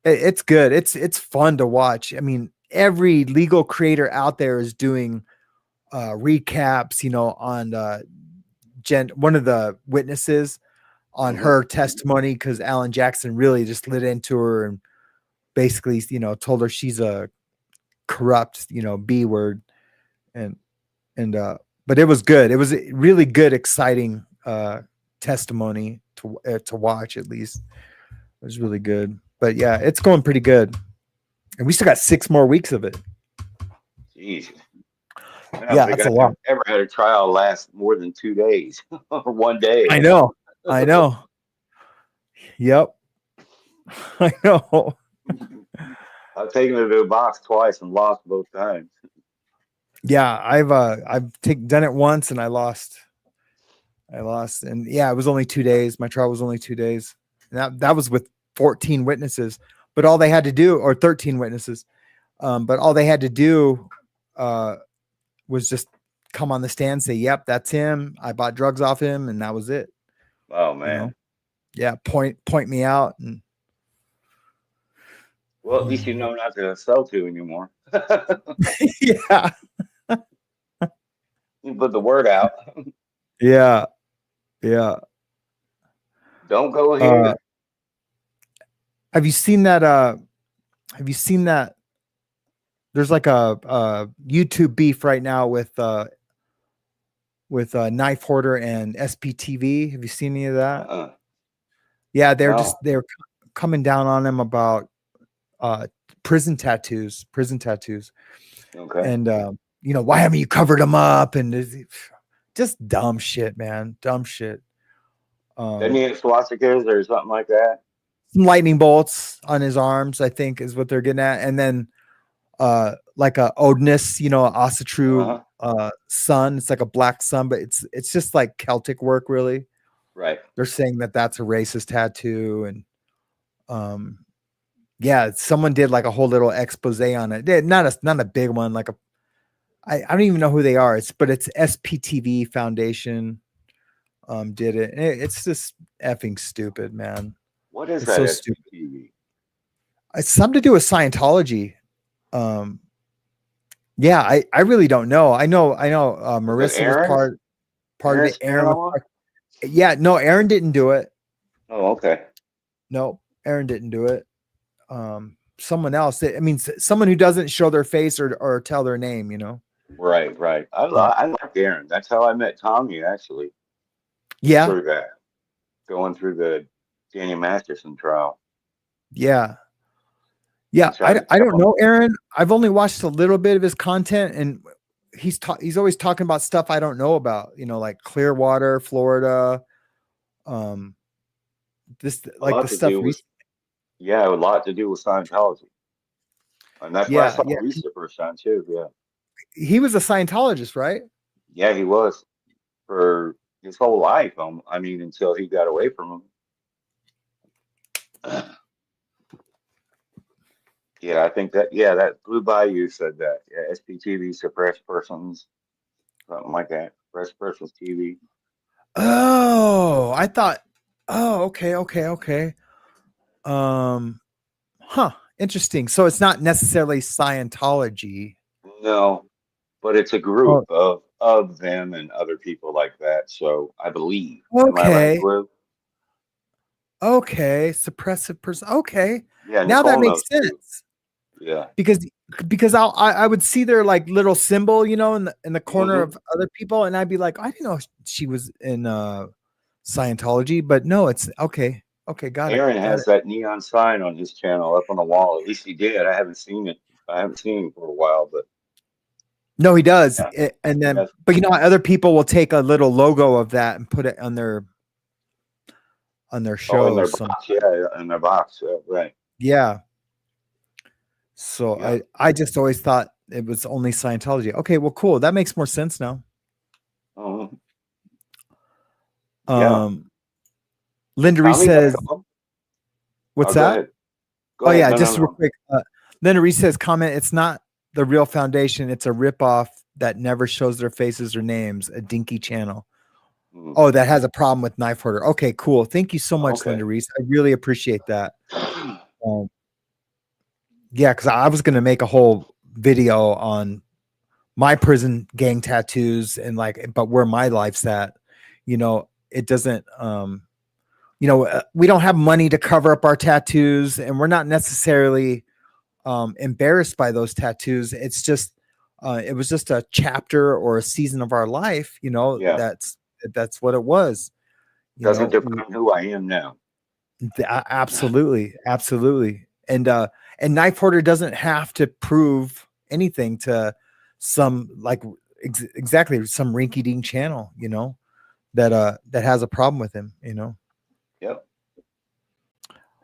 it's good. It's fun to watch. I mean, every legal creator out there is doing recaps, you know, on one of the witnesses on her testimony, because Alan Jackson really just lit into her and basically, you know, told her she's a corrupt, you know, B word, and but it was good. It was a really good, exciting testimony to watch. At least it was really good. But yeah, it's going pretty good, and we still got 6 more weeks of it. Jeez. Yeah, that's a lot. I've ever had a trial last more than 2 days or 1 day. I know. Yep. I know. I've taken it to a box twice and lost both times. Yeah, I've done it once and I lost, and yeah, it was only 2 days. My trial was only 2 days, and that was with 14 witnesses. But all they had to do, or 13 witnesses, but all they had to do was just come on the stand and say, "Yep, that's him. I bought drugs off him," and that was it. Oh man. You know? Yeah, point me out, and well, at least you know not to sell to anymore. yeah. You put the word out. Yeah. Don't go here. Have you seen that? There's like a YouTube beef right now with Knife Hoarder and SPTV. Have you seen any of that? Yeah, they're coming down on him about prison tattoos. Okay. And you know, why haven't you covered them up? And just dumb shit, man. Dumb shit. Didn't he have swastikas or something like that? Some lightning bolts on his arms, I think, is what they're getting at. And then like a Odinus, you know, Asatru sun. It's like a black sun, but it's just like Celtic work, really. Right. They're saying that that's a racist tattoo, and yeah, someone did like a whole little expose on it. Not a big one, like I don't even know who they are. It's SPTV Foundation did it. It's just effing stupid, man. What is it's that? So stupid. Stupid. It's something to do with Scientology. Yeah, I really don't know. I know Marissa was part of it. Aaron. Yeah, no, Aaron didn't do it. Oh, okay. No, Aaron didn't do it. Someone else. I mean, someone who doesn't show their face or tell their name, you know. Right. I like Aaron. That's how I met Tommy, actually. Yeah. Through that, going through the Daniel Masterson trial. Yeah. I don't know Aaron. I've only watched a little bit of his content, and he's always talking about stuff I don't know about. You know, like Clearwater, Florida. This like the stuff. Yeah, a lot to do with Scientology, and that's why I saw Lisa the first time too. Yeah, he was a Scientologist, right? Yeah, he was for his whole life. I mean, until he got away from him. Yeah, I think that. Yeah, that Blue Bayou said that. Yeah, SPTV, suppressed persons, something like that. Suppressed persons TV. Oh, I thought. Oh, okay. Interesting. So it's not necessarily Scientology. No, but it's a group of them and other people like that. So I believe. Okay. Am I right, okay. Suppressive person. Okay. Yeah. Now that makes sense. Yeah. Because because I would see their like little symbol, you know, in the corner of other people, and I'd be like, I didn't know she was in Scientology, but no, it's okay. Okay, got Aaron it. has that neon sign on his channel up on the wall. At least he did. I haven't seen it. I haven't seen him for a while, but No, he does. yeah. And then, Yes. but you know, other people will take a little logo of that and put it on their show. Oh, in their box, yeah, in their box, yeah, right. Yeah. So Yeah. I just always thought it was only Scientology. Okay, well, cool. That makes more sense now. Yeah. Linda Reese Tommy says, back home? what's Oh, go that? ahead. Go Oh ahead. yeah, No, just no, real quick. Linda Reese says, comment, it's not the real foundation, it's a ripoff that never shows their faces or names, a dinky channel. no. Oh, that has a problem with Knife Hoarder. Okay, cool. Thank you so much, Okay. Linda Reese. I really appreciate that. Yeah, because I was gonna make a whole video on my prison gang tattoos and like, but where my life's at, you know, it doesn't, you know, we don't have money to cover up our tattoos, and we're not necessarily embarrassed by those tattoos. It's just, it was just a chapter or a season of our life, you know. Yeah. That's what it was. You Doesn't know, define who I am now. absolutely, absolutely. And Knife Hoarder doesn't have to prove anything to some like exactly some rinky dink channel, you know, that has a problem with him, you know. Yep.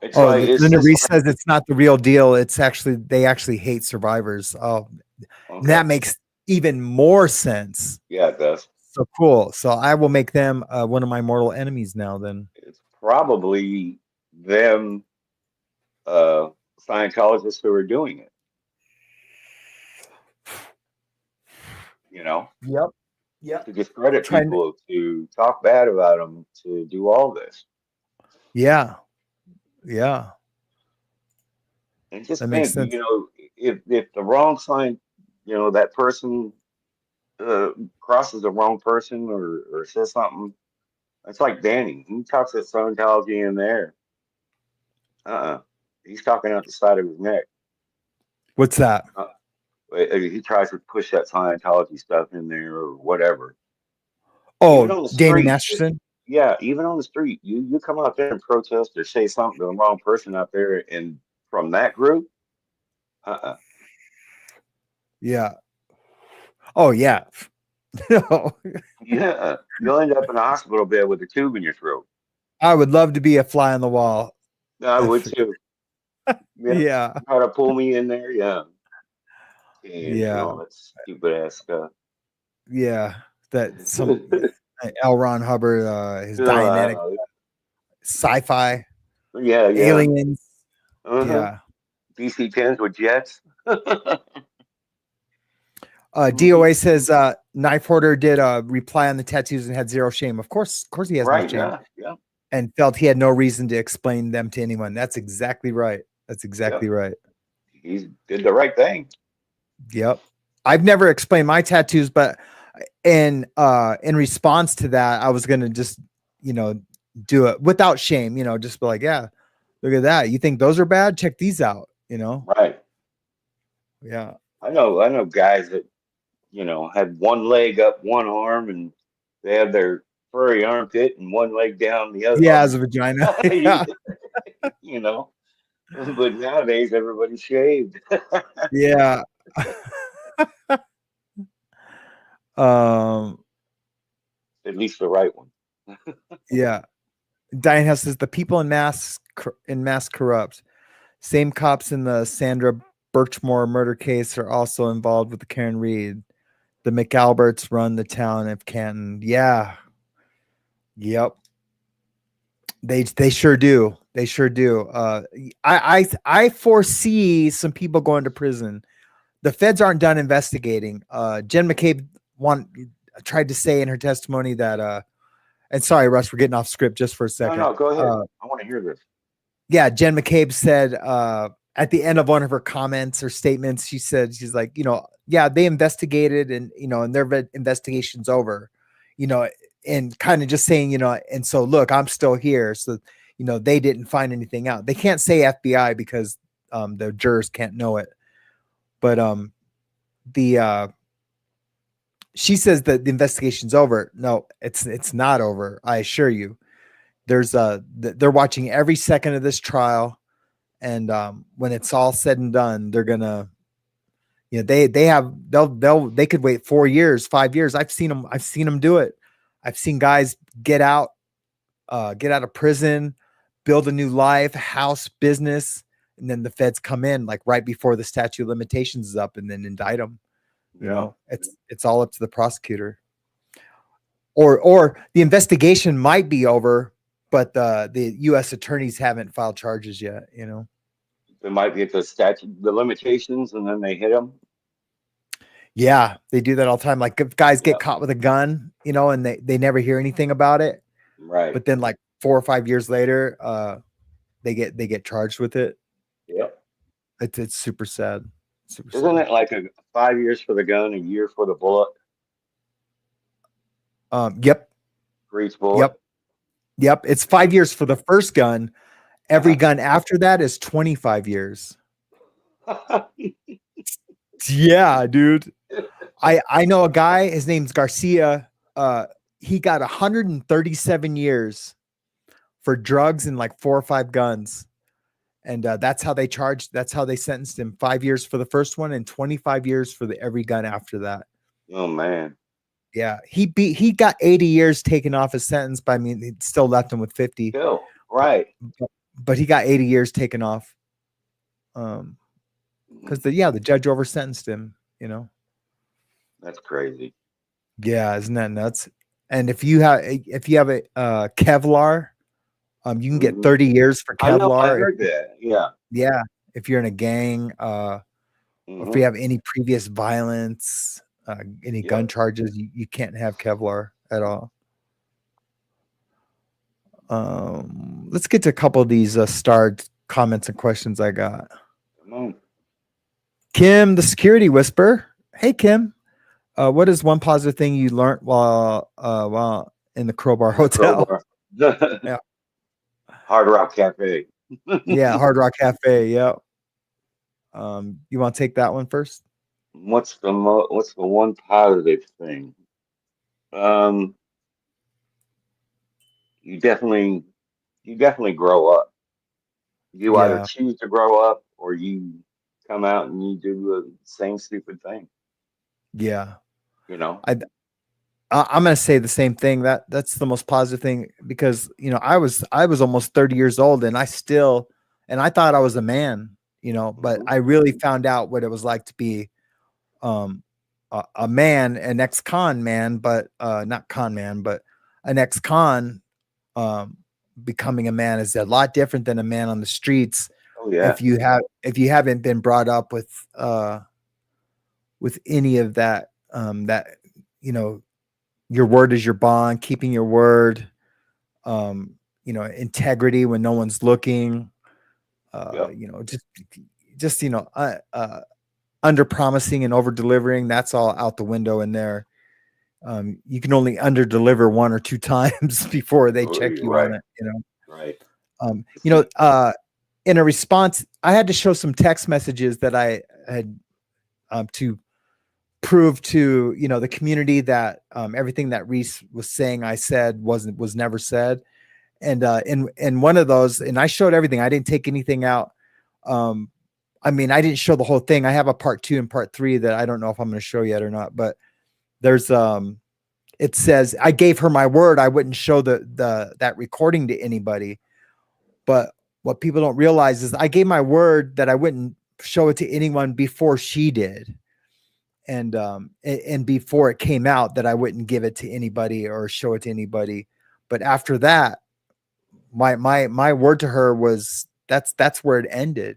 It's Oh, like, it's Linda just Reese like, says it's not the real deal. It's actually, they actually hate survivors. Oh, okay. that makes even more sense. Yeah, it does. So cool. So I will make them one of my mortal enemies now then. It's probably them Scientologists who are doing it. You know, Yep. Yep. to discredit people, to talk bad about them, to do all this. Yeah. Yeah. And just That makes think, sense. you know, if the wrong sign, you know, that person crosses the wrong person or says something, it's like Danny. He talks at Scientology in there. He's talking out the side of his neck. What's that? He tries to push that Scientology stuff in there or whatever. Even Oh, on the Danny street, Masterson. yeah, even on the street, you come out there and protest or say something to the wrong person out there, and from that group, Yeah. Oh yeah. No. yeah, you'll end up in a hospital bed with a tube in your throat. I would love to be a fly on the wall. I would too. Yeah. Try to pull me in there, yeah. And Yeah. all that stupid ass stuff. Yeah. That some L. Ron Hubbard, his Dianetic sci-fi, yeah, aliens. yeah. DC-10s with jets. DOA says Knife Hoarder did a reply on the tattoos and had zero shame. Of course he has no shame. Yeah. And felt he had no reason to explain them to anyone. That's exactly right. That's exactly right. He did the right thing. Yep. I've never explained my tattoos, but in response to that, I was gonna just, you know, do it without shame, you know, just be like, yeah, look at that. You think those are bad? Check these out, you know? Right. Yeah. I know guys that, you know, had one leg up one arm and they have their furry armpit and one leg down the other. Yeah, as a vagina. Yeah. You know, but nowadays everybody's shaved. Yeah. At least the right one. Yeah. Diane Hess says the people in mass corrupt. Same cops in the Sandra Birchmore murder case are also involved with the Karen Reed. The McAlberts run the town of Canton. Yeah. Yep. They sure do. They sure do. I foresee some people going to prison. The feds aren't done investigating. Jen McCabe tried to say in her testimony that and sorry, Russ, we're getting off script just for a second. No, go ahead. I want to hear this. Yeah, Jen McCabe said at the end of one of her comments or statements, she said, she's like, you know, yeah, they investigated and, you know, and their investigation's over, you know, and kind of just saying, you know, and so look, I'm still here. So, you know, they didn't find anything out. They can't say FBI because the jurors can't know it. But the she says that the investigation's over. No, it's not over. I assure you. There's they're watching every second of this trial, and when it's all said and done, they're gonna, you know, they could wait 4 years, 5 years. I've seen them do it. I've seen guys get out of prison, build a new life, house, business, and then the feds come in like right before the statute of limitations is up and then indict them. You know, it's all up to the prosecutor. Or the investigation might be over, but the U.S. attorneys haven't filed charges yet, you know. It might be at the limitations, and then they hit them. Yeah, they do that all the time. Like if guys get caught with a gun, you know, and they never hear anything about it. Right. But then like 4 or 5 years later, they get charged with it. Yep. It's super sad. Isn't it like 5 years for the gun, a year for the bullet? Yep. For each bullet? Yep. It's 5 years for the first gun. Every gun after that is 25 years. Yeah, dude. I know a guy, his name's Garcia. He got 137 years for drugs and like 4 or 5 guns. And that's how they sentenced him. 5 years for the first one and 25 years for every gun after that. Oh man. Yeah. He got 80 years taken off his sentence, but I mean, it still left him with 50. Still, right. But he got 80 years taken off. Because the judge over sentenced him, you know. That's crazy. Yeah, isn't that nuts? And if you have a Kevlar, you can get 30 years for Kevlar. I know, I heard that. Yeah. Yeah. If you're in a gang, or if you have any previous violence, any gun charges, you can't have Kevlar at all. Let's get to a couple of these starred comments and questions I got. Come on. Kim, the security whisper. Hey, Kim. What is one positive thing you learned while in the Crowbar Hotel? Yeah. Hard Rock Cafe. Yeah, Hard Rock Cafe. Yeah. You want to take that one first? What's the one positive thing? You definitely grow up. You either choose to grow up or you come out and you do the same stupid thing. Yeah. You know, I'm going to say the same thing. That's the most positive thing, because, you know, I was almost 30 years old and I thought I was a man, you know, but I really found out what it was like to be a man, an ex-con man, but not con man, but an ex-con. Becoming a man is a lot different than a man on the streets. Oh yeah. If you haven't been brought up with any of that, that, you know, your word is your bond, keeping your word, you know, integrity when no one's looking, you know, just, you know, under promising and over delivering, that's all out the window in there. You can only under deliver 1 or 2 times before they check you on it, you know? Right. You know, in a response, I had to show some text messages that I had, to prove to, you know, the community that, everything that Reese was saying, I said was never said. And, in one of those, and I showed everything, I didn't take anything out. I mean, I didn't show the whole thing. I have a part 2 and part 3 that I don't know if I'm going to show yet or not, but there's it says I gave her my word I wouldn't show that recording to anybody, but what people don't realize is I gave my word that I wouldn't show it to anyone before she did, and before it came out that I wouldn't give it to anybody or show it to anybody, but after that my word to her was that's where it ended.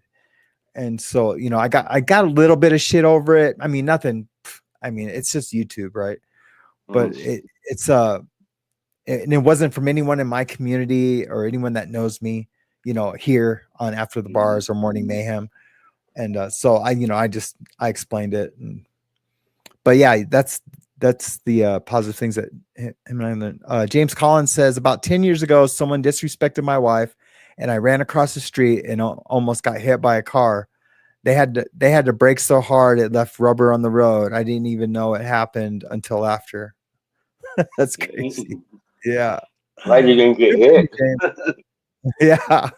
And so, you know, I got a little bit of shit over it. I mean, nothing. I mean, it's just YouTube, right? But it's and it wasn't from anyone in my community or anyone that knows me, you know, here on After the Bars or Morning Mayhem. And so I explained it. But yeah, that's the positive things that him and I learned. James Collins says, about 10 years ago, someone disrespected my wife and I ran across the street and almost got hit by a car. They had to brake so hard it left rubber on the road. I didn't even know it happened until after. That's crazy. Yeah. Glad you didn't get Good for hit. you, James. Yeah.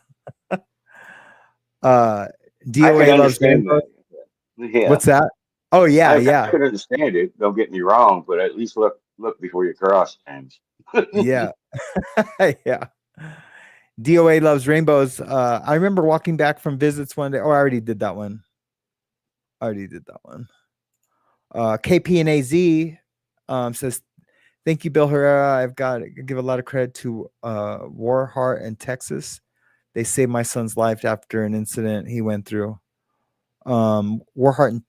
I DOA can loves understand rainbows. that. Yeah. What's that? Oh yeah, I yeah, can understand it. Don't get me wrong, but at least look before you cross, James. yeah, yeah. DOA loves rainbows. I remember walking back from visits one day. Oh, I already did that one. KP&AZ says, thank you, Bill Herrera. I've got to give a lot of credit to Warheart in Texas. They saved my son's life after an incident he went through. Warheart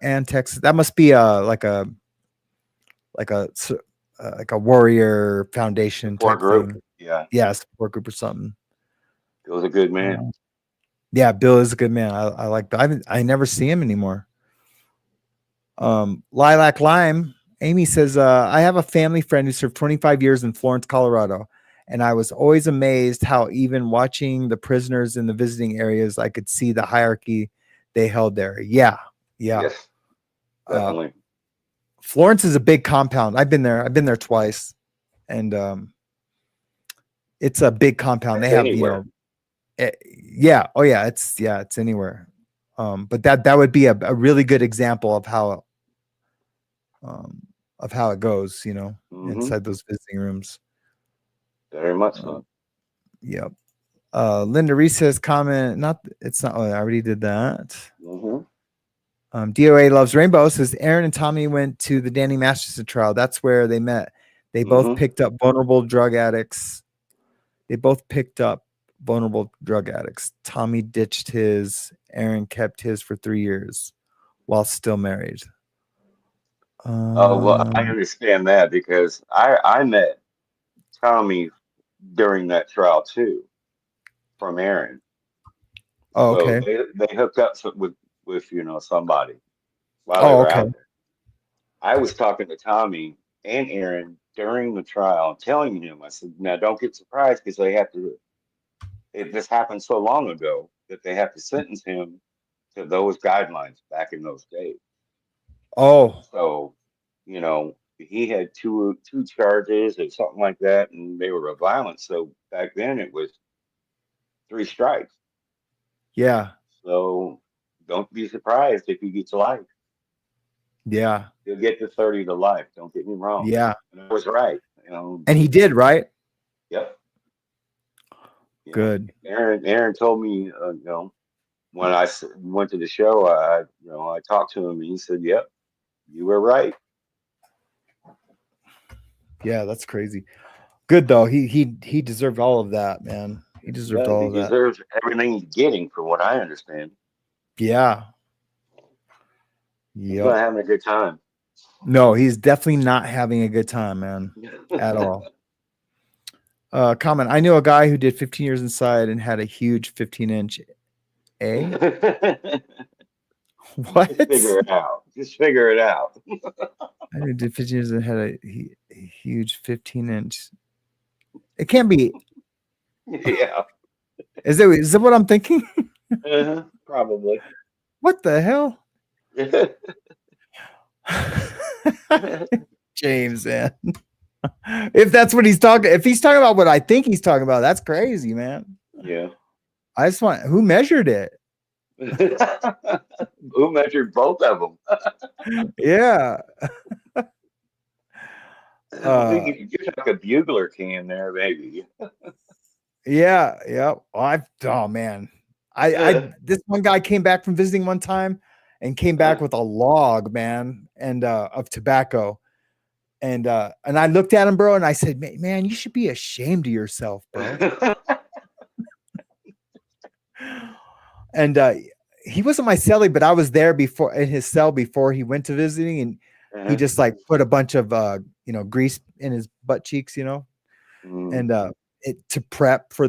and Texas. That must be like a warrior foundation Support type group. thing. Yeah. Yeah, support group or something. Bill's a good man. Yeah, Bill is a good man. I like Bill. I never see him anymore. Lilac Lime. Amy says, I have a family friend who served 25 years in Florence, Colorado. And I was always amazed how even watching the prisoners in the visiting areas, I could see the hierarchy they held there. Yeah. Yeah. Yes, definitely. Florence is a big compound. I've been there twice. And it's a big compound. That's They have, anywhere. yeah. Oh yeah. It's anywhere. But that would be a really good example of how it goes, inside those visiting rooms. Very much so. Yep. Linda Reese says comment. I already did that. DOA loves rainbow says Aaron and Tommy went to the Danny Masterson trial. That's where they met. They both picked up vulnerable drug addicts. Tommy ditched his. Aaron kept his for 3 years while still married. Oh, well, I understand that because I met Tommy during that trial too, from Aaron. Oh, So okay. they hooked up with somebody while they were out there. I was talking to Tommy and Aaron during the trial, telling him, I said, now don't get surprised because this happened so long ago that they have to sentence him to those guidelines back in those days. Oh, So, he had two charges or something like that, and they were violent. So back then it was 3 strikes. yeah. So don't be surprised if he gets life. Yeah. He'll get to 30 to life. Don't get me wrong. Yeah. And I was right. And he did, right? Yep. Good. Aaron told me, when I went to the show, I talked to him and he said, yep, you were right. Yeah, that's crazy. Good though. He deserved all of that, man. He deserved all of that. He deserves everything he's getting, from what I understand. Yeah. He's not having a good time. No, he's definitely not having a good time, man, at all. Comment. I knew a guy who did 15 years inside and had a huge 15-inch A. What? Just figure it out. I knew did 15 years and had a huge 15-inch. It can't be. Yeah. Is that what I'm thinking? Probably. What the hell? James, man. If that's what he's talking, if he's talking about what I think he's talking about, that's crazy, man. Yeah. I just want, who measured it? Who measured both of them? Yeah. I think you could get like a bugler can there, maybe. Yeah. Oh man. This one guy came back from visiting one time and came back with a log, man, and of tobacco. And I looked at him, bro, and I said, man, you should be ashamed of yourself, bro. And he wasn't my cellie, but I was there before in his cell before he went to visiting, and he just like put a bunch of grease in his butt cheeks, and to prep for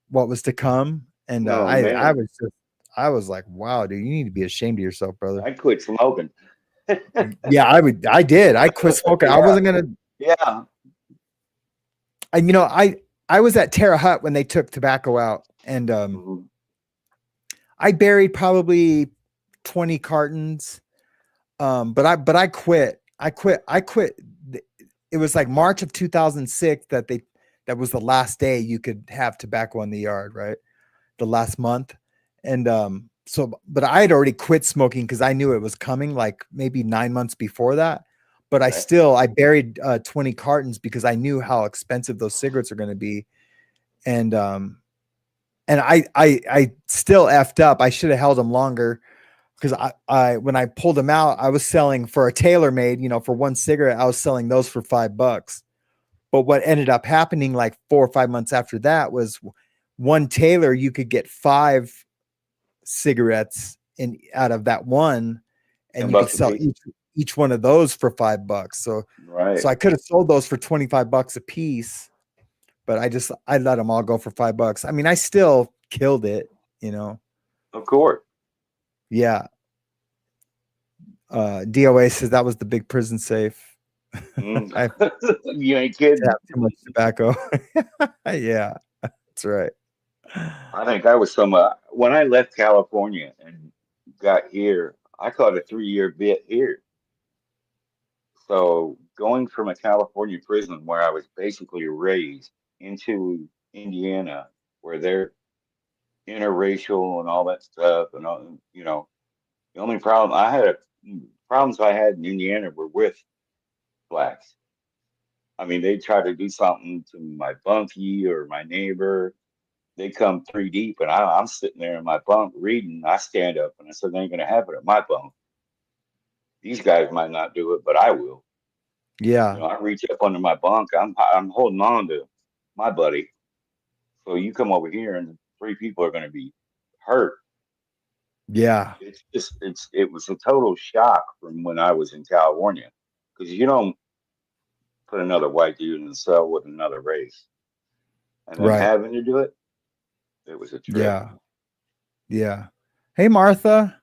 what was to come. And I was like, wow, dude, you need to be ashamed of yourself, brother. I quit smoking. Yeah, I did. I quit smoking. Yeah. I wasn't gonna. Yeah. And I was at Terre Haute when they took tobacco out, and I buried probably 20 cartons. But I quit. I quit. It was like March of 2006 that was the last day you could have tobacco in the yard, right? The last month. And but I had already quit smoking because I knew it was coming, like maybe 9 months before that. But I buried 20 cartons because I knew how expensive those cigarettes are going to be. And I still effed up. I should have held them longer because I when I pulled them out, I was selling for a TaylorMade, for one cigarette, I was selling those for $5. But what ended up happening like 4 or 5 months after that was one Taylor, you could get 5 cigarettes out of that one, and you could sell each one of those for $5. So I could have sold those for $25 a piece, but I let them all go for $5. I mean, I still killed it, Of course. Yeah. DOA says that was the big prison safe. You ain't kidding. Have too much tobacco. Yeah, that's right. I think I was when I left California and got here, I caught a 3-year bit here. So going from a California prison where I was basically raised into Indiana, where they're interracial and all that stuff, and all, the only problems I had in Indiana were with blacks. I mean, they try to do something to my bunkie or my neighbor. They come 3 deep, and I'm sitting there in my bunk reading. I stand up and I said, "They ain't gonna happen at my bunk. These guys might not do it, but I will." Yeah. I reach up under my bunk. I'm holding on to my buddy. So you come over here, and 3 people are gonna be hurt. Yeah. It was a total shock from when I was in California, because you don't put another white dude in a cell with another race, and then having to do it. It was a trip. Yeah. Yeah. Hey, Martha.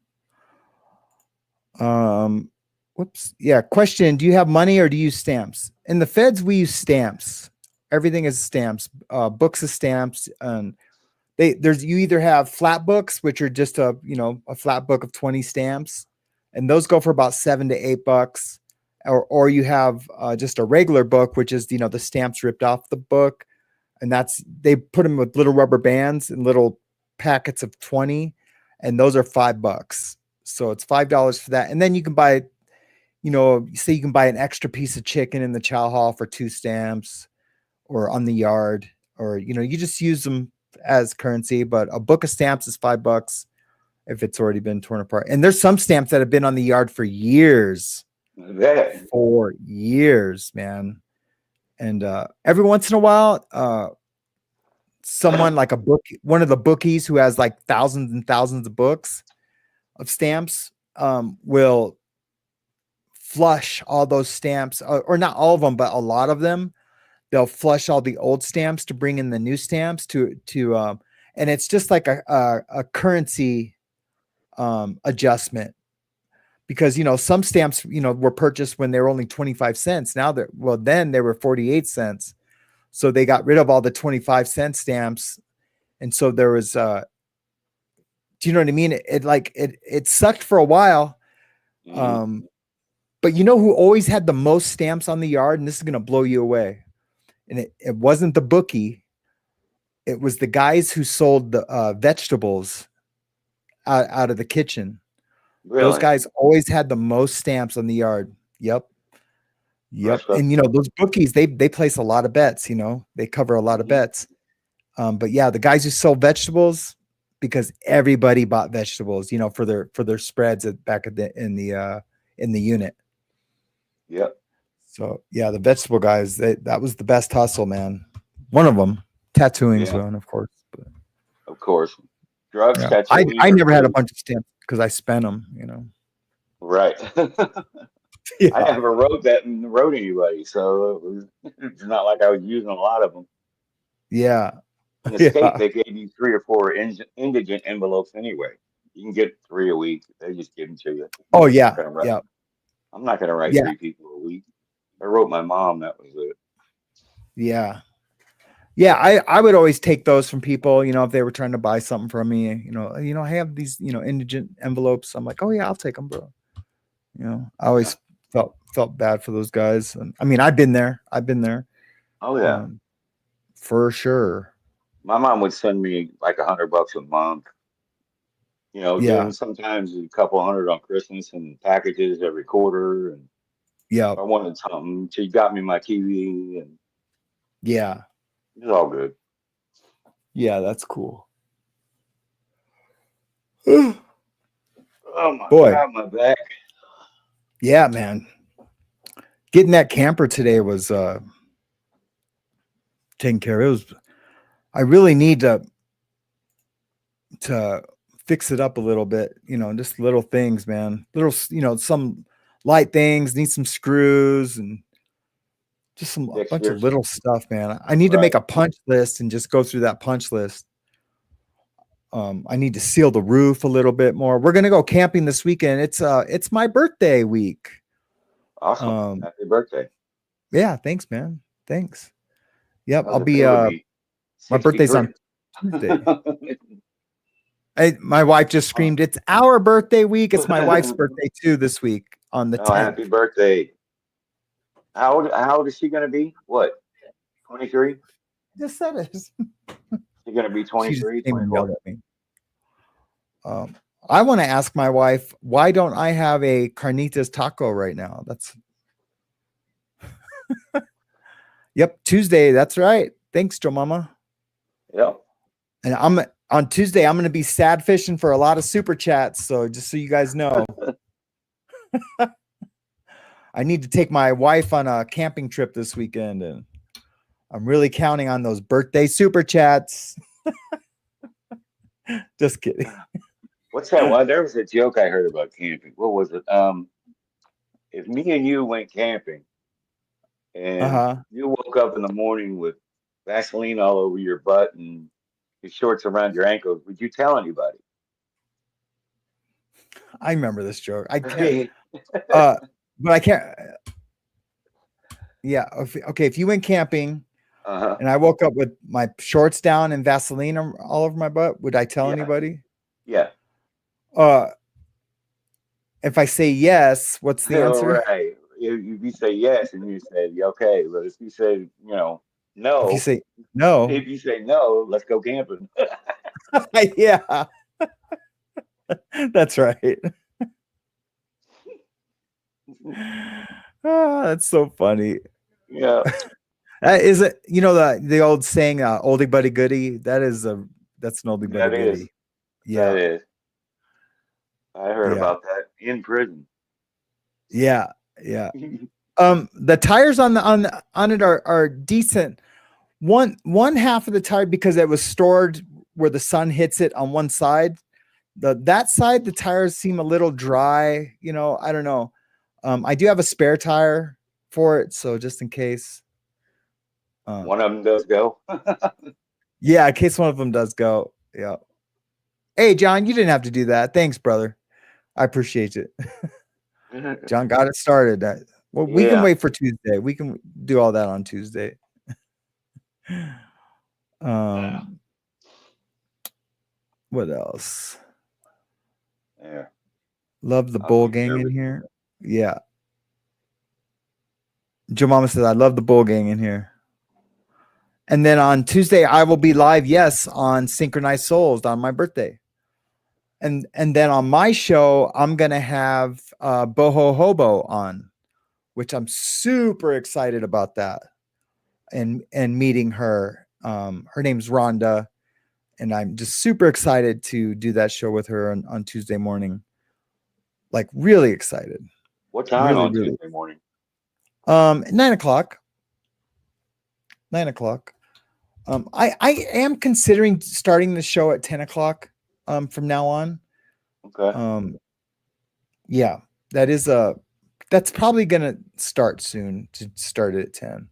Whoops. Yeah. Question. Do you have money or do you use stamps? In the feds, we use stamps. Everything is stamps, books of stamps. And you either have flat books, which are just a flat book of 20 stamps, and those go for about $7 to $8. Or you have just a regular book, which is, the stamps ripped off the book. And they put them with little rubber bands and little packets of 20, and those are $5. So it's $5 for that. And then you can buy, say you can buy an extra piece of chicken in the chow hall for 2 stamps, or on the yard, or, you just use them as currency. But a book of stamps is $5 if it's already been torn apart. And there's some stamps that have been on the yard for years. For years, man. And every once in a while, someone like one of the bookies who has like thousands and thousands of books of stamps will flush all those stamps, or not all of them, but a lot of them. They'll flush all the old stamps to bring in the new stamps and it's just like a currency adjustment. Because, some stamps, were purchased when they were only 25 cents. Now then they were 48 cents. So they got rid of all the 25-cent stamps. And so there was, do you know what I mean? It sucked for a while. But who always had the most stamps on the yard? And this is going to blow you away. And it wasn't the bookie. It was the guys who sold the vegetables out of the kitchen. Really? Those guys always had the most stamps on the yard. Yep. And those bookies, they place a lot of bets. They cover a lot of bets. But yeah, the guys who sold vegetables, because everybody bought vegetables, for their spreads back in the unit. Yep. So yeah, the vegetable guys, that was the best hustle, man. One of them, tattooing's one, of course. But, of course, drugs. Yeah. Tattooing. I never had a bunch of stamps because I spent them. Right. Yeah. I never wrote anybody, so it's not like I was using a lot of them. Yeah. In the state, they gave you 3 or 4 indigent envelopes anyway. You can get 3 a week. They just give them to you. Oh yeah. Yeah. I'm not going to write 3 people a week. I wrote my mom. That was it. Yeah. Yeah, I would always take those from people, you know, if they were trying to buy something from me, I have these, indigent envelopes. I'm like, oh yeah, I'll take them, bro. I always felt bad for those guys. And I mean, I've been there. Oh yeah. For sure. My mom would send me like $100 a month. Yeah. Then sometimes a couple hundred on Christmas and packages every quarter. And Yeah. if I wanted something, she got me my TV, and Yeah. it's all good. Yeah. That's cool. Oh my Boy. God, my back. Yeah, man. Getting that camper today was taken care of. I really need to fix it up a little bit, just little things, man. Some light things, need some screws and just a bunch of Fixtures. little stuff, man. I need to make a punch list and just go through that punch list. I need to seal the roof a little bit more. We're gonna go camping this weekend. It's my birthday week. Awesome. Happy birthday. Yeah, thanks, man. Thanks. Yep, How's I'll it be feel to be my birthday's 63? on Tuesday. My wife just screamed, "It's our birthday week." It's my wife's birthday too this week on the 10th. Happy birthday. How old is she gonna be? What? 23? Just said it. She's gonna be She just 23, came and 24. yelled at me. I want to ask my wife, why don't I have a carnitas taco right now? That's Yep, Tuesday. That's right. Thanks, Joe Mama. Yep. And on Tuesday, I'm going to be sad fishing for a lot of super chats. So just so you guys know, I need to take my wife on a camping trip this weekend, and I'm really counting on those birthday super chats. Just kidding. What's that? Well, there was a joke I heard about camping. What was it? If me and you went camping and you woke up in the morning with Vaseline all over your butt and your shorts around your ankles, would you tell anybody? I remember this joke. I can't, but I can't. Yeah. Okay. If you went camping and I woke up with my shorts down and Vaseline all over my butt, would I tell anybody? Yeah. If I say yes, what's the answer? Right. If you say yes and you say okay, but if you say no, if you say no, let's go camping. Yeah, that's right. That's so funny. Yeah. Is it? The old saying, "Oldie but a goodie." That's an oldie but a goodie. Yeah, that is. I heard about that in prison. Yeah. The tires on it are decent. One half of the tire, because it was stored where the sun hits it on one side. That side, the tires seem a little dry. I don't know. I do have a spare tire for it, so just in case. One of them does go. Yeah, in case one of them does go. Yeah. Hey, John, you didn't have to do that. Thanks, brother. I appreciate it. John got it started. We can wait for Tuesday. We can do all that on Tuesday. What else? Yeah. Love the bull gang in here. Yeah. Joe Mama says, I love the bull gang in here. And then on Tuesday, I will be live, yes, on Synchronized Souls on my birthday. And then on my show, I'm going to have Boho Hobo on, which I'm super excited about that. And meeting her. Her name's Rhonda. And I'm just super excited to do that show with her on Tuesday morning. Like, really excited. What time on Tuesday morning? 9:00. 9:00. I am considering starting the show at 10:00 from now on. Okay. Yeah, that's probably gonna start soon, to start it at 10.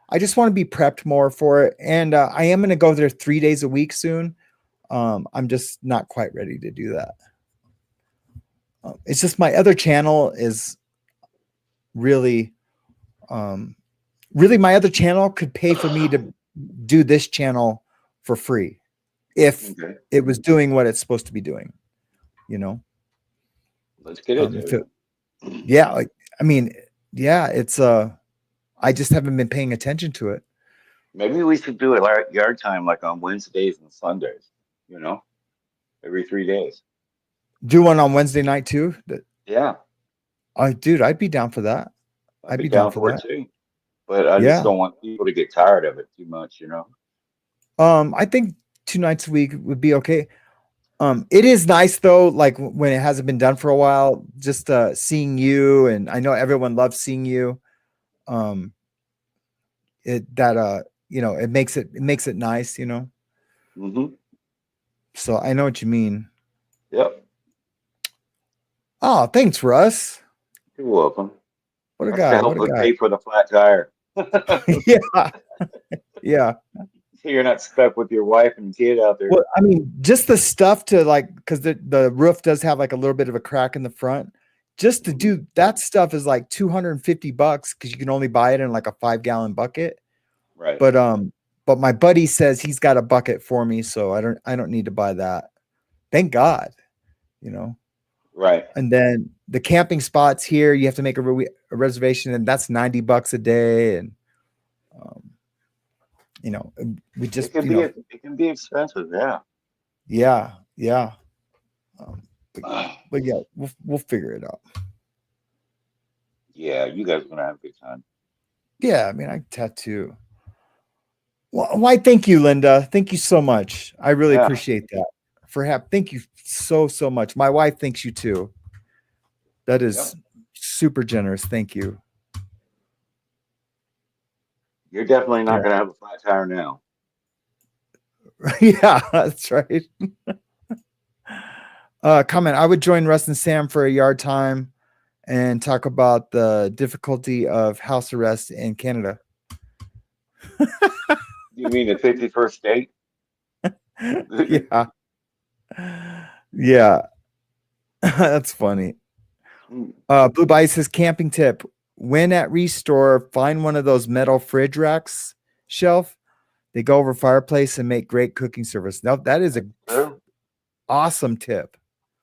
I just want to be prepped more for it, and I am gonna go there 3 days a week soon. I'm just not quite ready to do that. It's just my other channel is really my other channel could pay for me to do this channel for free if Okay. it was doing what it's supposed to be doing, you know? Let's get it, If dude. yeah, like, I mean, yeah, it's I just haven't been paying attention to it. Maybe we should do it like yard time, like on Wednesdays and Sundays, you know, every 3 days. Do one on Wednesday night too. Yeah, Dude, I'd be down for that. I'd be be down down for for it that. too. But I just Yeah. don't want people to get tired of it too much, you know. I think 2 nights a week would be okay. It is nice though, like when it hasn't been done for a while, just seeing you, and I know everyone loves seeing you. It makes it nice, you know. Mm-hmm. So I know what you mean. Yep. Oh, thanks, Russ. You're welcome. What a That's to guy. help What a us guy. pay for the flat tire. Yeah. Yeah. So you're not stuck with your wife and kid out there. Well, I mean, just the stuff to like, because the roof does have like a little bit of a crack in the front. Just to do that stuff is like $250 because you can only buy it in like a 5-gallon bucket. Right. But my buddy says he's got a bucket for me, so I don't need to buy that. Thank God, you know. Right. And then the camping spots here, you have to make a reservation, and that's $90 a day, and you know, we just It can be expensive, yeah. Yeah. But yeah, we'll figure it out. Yeah, you guys are gonna have a good time. Yeah, I mean, I tattoo. Well, why? Thank you, Linda. Thank you so much. I really Yeah. appreciate that. Thank you so much. My wife thanks you too. That is super generous. Thank you. You're definitely not Yeah. gonna have a flat tire now. Yeah, that's right. Comment. I would join Russ and Sam for a yard time and talk about the difficulty of house arrest in Canada. You mean the 51st state? Yeah. Yeah. That's funny. Blue Bite says camping tip. When at Restore, find one of those metal fridge racks shelf. They go over fireplace and make great cooking service. Now that is a awesome tip.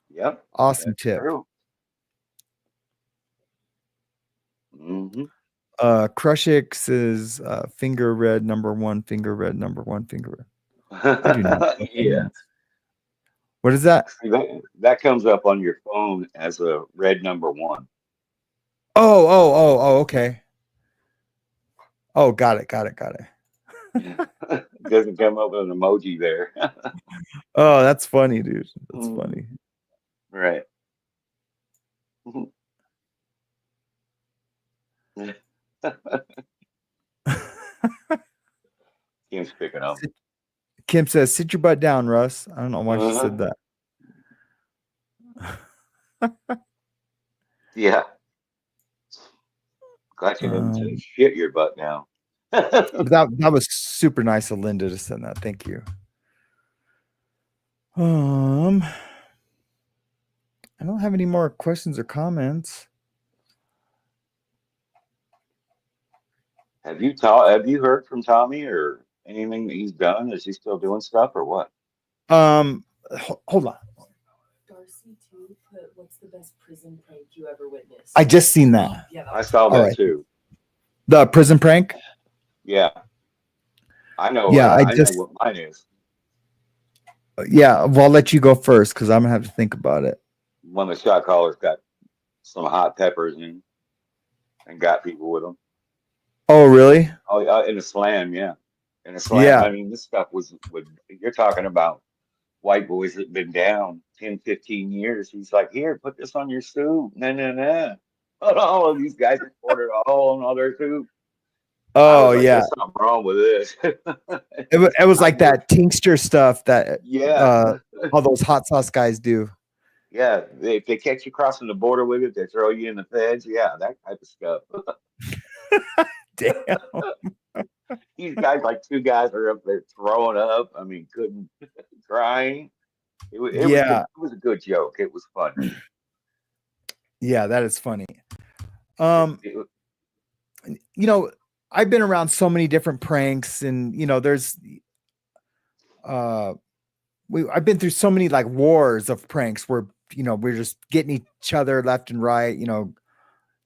Yep. Awesome tip. True. Mm-hmm. Crushix is finger red number one, finger red number one, finger red. I do not. Yeah. What is that? That comes up on your phone as a red number 1. Oh, okay. Oh, got it. It doesn't come up with an emoji there. Oh, that's funny, dude. That's funny. Right. Kim's picking up. Kim says, sit your butt down, Russ. I don't know why she said that. Yeah. Glad you didn't say shit your butt now. That was super nice of Linda to send that. Thank you. I don't have any more questions or comments. Have you heard from Tommy or anything that he's done? Is he still doing stuff or what? Hold on. Darcy too put, what's the best prison prank you ever witnessed? I just seen that. Yeah, I saw that too. The prison prank? Yeah. I know. Yeah, I know what mine is. Yeah, well, I'll let you go first because I'm gonna have to think about it. One of the shot callers got some hot peppers in and got people with them. Oh, really? Oh, in a slam, yeah. In a slam. Yeah. I mean, this stuff you're talking about white boys that have been down 10, 15 years. He's like, here, put this on your soup. No. All of these guys ordered a hole in all their soup. Oh, yeah. There's something wrong with this. It was like that tincture stuff that Yeah. all those hot sauce guys do. Yeah. If they catch you crossing the border with it, they throw you in the feds. Yeah, that type of stuff. Damn. These guys, like 2 guys are up there throwing up. I mean, crying. It was a good joke. It was funny. Yeah, that is funny. You know, I've been around so many different pranks, and there's I've been through so many like wars of pranks where we're just getting each other left and right,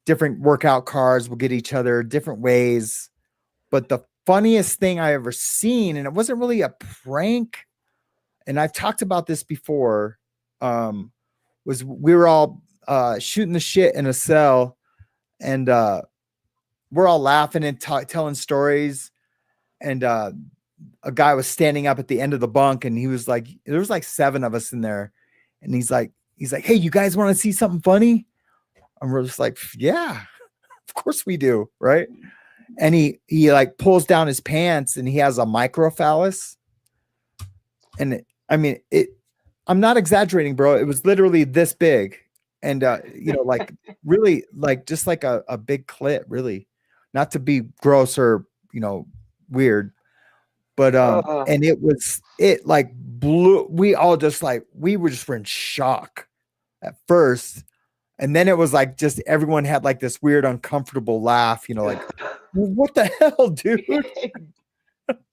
different workout cars will get each other different ways. But the funniest thing I ever seen, and it wasn't really a prank, and I've talked about this before, was we were all shooting the shit in a cell, and we're all laughing and telling stories, and a guy was standing up at the end of the bunk, and he was like, there was like 7 of us in there, and he's like, hey, you guys want to see something funny? And we're just like, yeah, of course we do, right? And he like pulls down his pants, and he has a microphallus, and I'm not exaggerating, bro. It was literally this big, and like really, like just like a big clit, really, not to be gross or weird, but and it like blew. We all just like we were in shock at first, and then it was like just everyone had like this weird uncomfortable laugh, like what the hell, dude?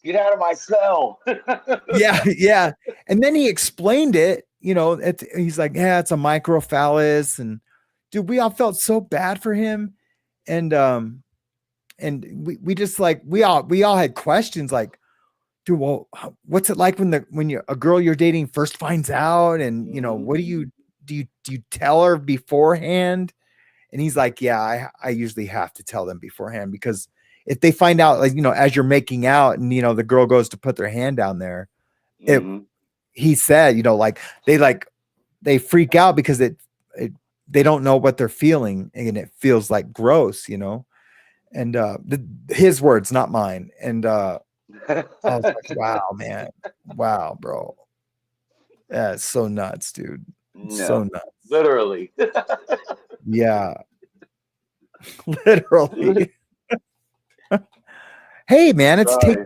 Get out of my cell. yeah. And then he explained it, he's like, yeah, it's a microphallus, and dude, we all felt so bad for him, and we just like we all had questions like, dude, well, what's it like when a girl you're dating first finds out, and what do you tell her beforehand? And he's like, yeah, I usually have to tell them beforehand, because if they find out, like, as you're making out and, the girl goes to put their hand down there, he said, like they freak out because they don't know what they're feeling, and it feels like gross, and his words, not mine. And I was like, wow, man. Wow, bro. That's so nuts, dude. No, so nuts. Literally. Yeah. Literally. Hey, man, it's Take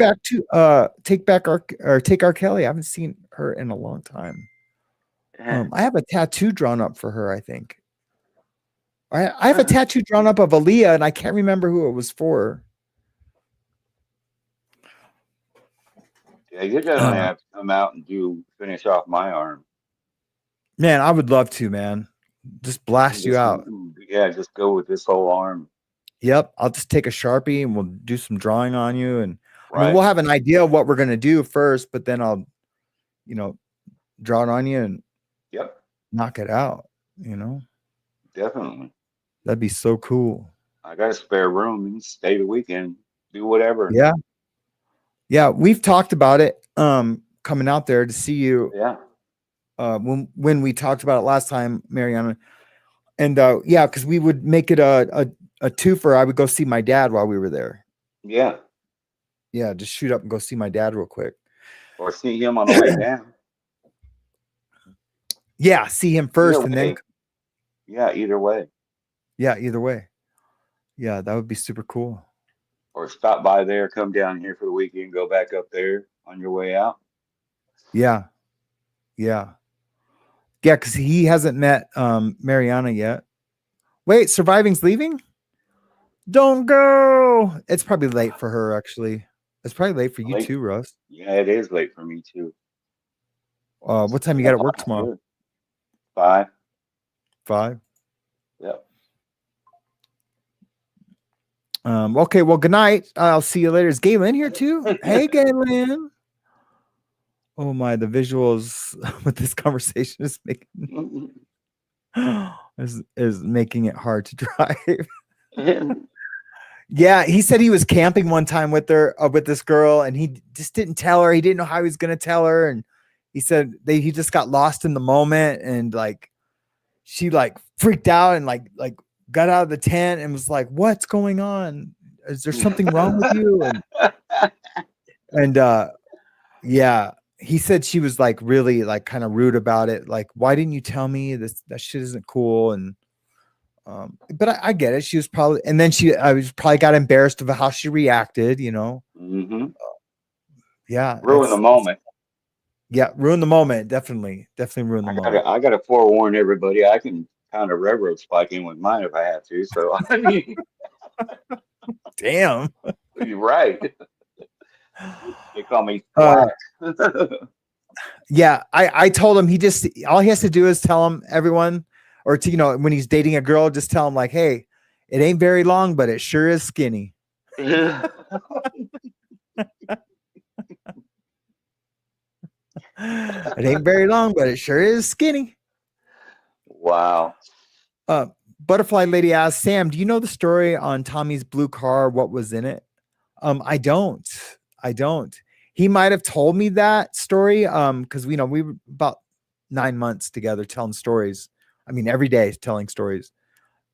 Back R. Kelly. I haven't seen her in a long time. I have a tattoo drawn up for her, I think. I have a tattoo drawn up of Aaliyah, and I can't remember who it was for. Yeah, you're gonna have to come out and finish off my arm. Man, I would love to, man. Just blast you out. Yeah, just go with this whole arm. Yep, I'll just take a Sharpie and we'll do some drawing on you, and right. We'll have an idea of what we're gonna do first, but then I'll, draw it on you and knock it out. Definitely. That'd be so cool. I got a spare room. You can stay the weekend, do whatever. Yeah, we've talked about it. Coming out there to see you. Yeah. When we talked about it last time, Mariana, and because we would make it a twofer. I would go see my dad while we were there. Yeah. Yeah, just shoot up and go see my dad real quick. Or see him on the way down. Yeah, see him first and then. Yeah, either way. Yeah, either way. Yeah, that would be super cool. Or stop by there, come down here for the weekend, go back up there on your way out. Yeah. Yeah, because he hasn't met Mariana yet. Wait, Surviving's leaving? Don't go. It's probably late for her, actually. It's probably late for you too, Russ. Yeah, it is late for me too. What time you got at work tomorrow? 5. 5? Yep. Okay, well, good night. I'll see you later. Is Galen here too? Hey, Galen. Oh my, the visuals with this conversation is making is making it hard to drive. Yeah, he said he was camping one time with her, with this girl, and he just didn't tell her. He didn't know how he was going to tell her, and he said he just got lost in the moment, and like she like freaked out and like got out of the tent and was like, "What's going on? Is there something wrong with you?" And yeah. He said she was like really like kind of rude about it. Like, why didn't you tell me this? That shit isn't cool. And, but I get it. She was probably, and then I was probably got embarrassed of how she reacted, Mm-hmm. Yeah. Ruin the moment. Yeah. Ruin the moment. Definitely ruin the moment. I got to forewarn everybody. I can kind of railroad spike in with mine if I have to. So, I mean, damn. You're right. They call me Quack. Yeah, I told him all he has to do is tell him everyone, or to, when he's dating a girl, just tell him like, hey, it ain't very long, but it sure is skinny. It ain't very long, but it sure is skinny. Wow. Butterfly Lady asked, Sam, do you know the story on Tommy's blue car? What was in it? I don't. He might have told me that story. Because we were about 9 months together telling stories. I mean, every day telling stories.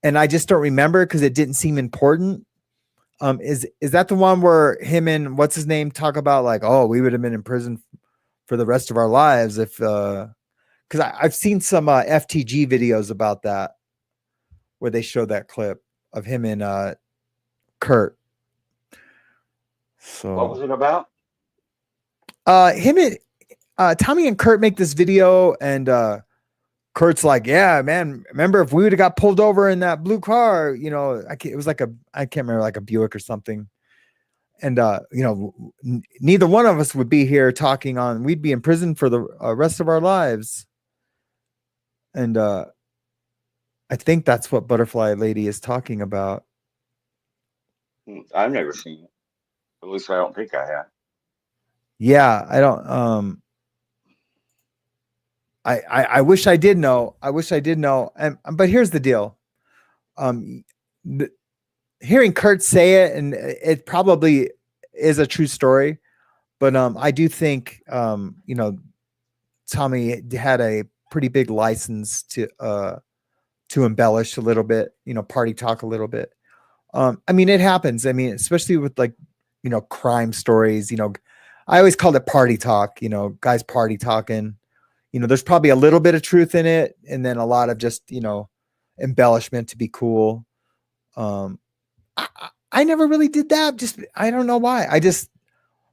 And I just don't remember because it didn't seem important. Is that the one where him and what's his name talk about like, oh, we would have been in prison for the rest of our lives if because I've seen some FTG videos about that where they show that clip of him and Kurt. So what was it about? Him and Tommy and Kurt make this video, and Kurt's like, yeah, man, remember if we would have got pulled over in that blue car, it was like I can't remember, like a Buick or something. And, neither one of us would be here talking on, we'd be in prison for the rest of our lives. And I think that's what Butterfly Lady is talking about. I've never seen it. At least I don't think I have. Yeah, I don't, I wish I did know. But here's the deal. Hearing Kurt say it, and it probably is a true story, but I do think Tommy had a pretty big license to embellish a little bit, party talk a little bit. I mean, it happens. I mean, especially with like, crime stories, I always called it party talk, guys party talking. There's probably a little bit of truth in it, and then a lot of just, embellishment to be cool. I never really did that. Just, I don't know why.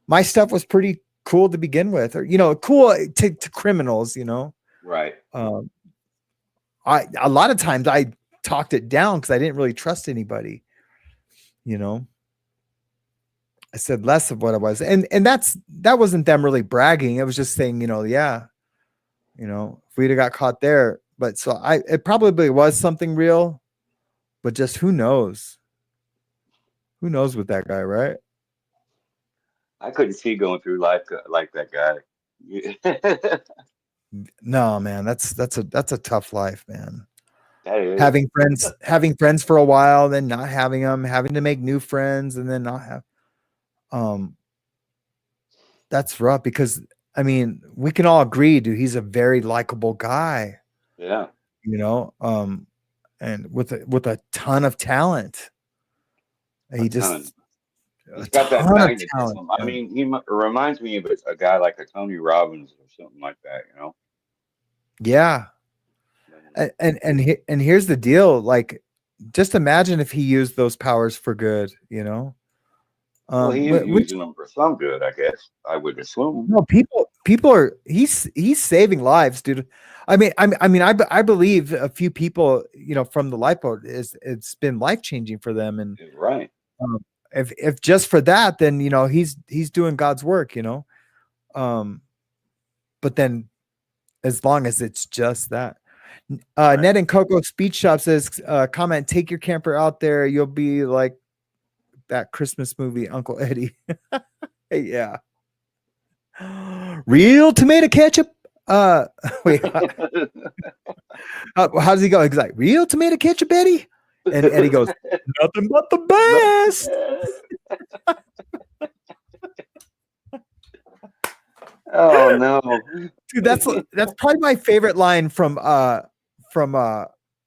My stuff was pretty cool to begin with, or, cool to criminals, Right. A lot of times I talked it down because I didn't really trust anybody, I said less of what I was. And that wasn't them really bragging. It was just saying, yeah, if we'd have got caught there, but it probably was something real, but just who knows? Who knows with that guy, right? I couldn't see going through life like that guy. No, man, that's a tough life, man. That is. Having friends for a while, then not having them, having to make new friends, and then not have. That's rough because I mean, we can all agree, dude, he's a very likable guy. Yeah. And with a ton of talent. He's got that magnetism. I mean, he reminds me of a guy like a Tony Robbins or something like that, Yeah. And here's the deal, like, just imagine if he used those powers for good, Well, he is using them for some good, I guess. I would assume. No, people are. He's saving lives, dude. I mean, I believe a few people, from the lifeboat it's been life changing for them, and right. If just for that, then he's doing God's work, But then, as long as it's just that. Right. Ned and Coco Speech Shop says, comment, take your camper out there. You'll be like that Christmas movie, Uncle Eddie. Yeah. Real tomato ketchup. Wait. How does he go? He's like, real tomato ketchup, Eddie? And Eddie goes, nothing but the best. Oh no. Dude, that's probably my favorite line from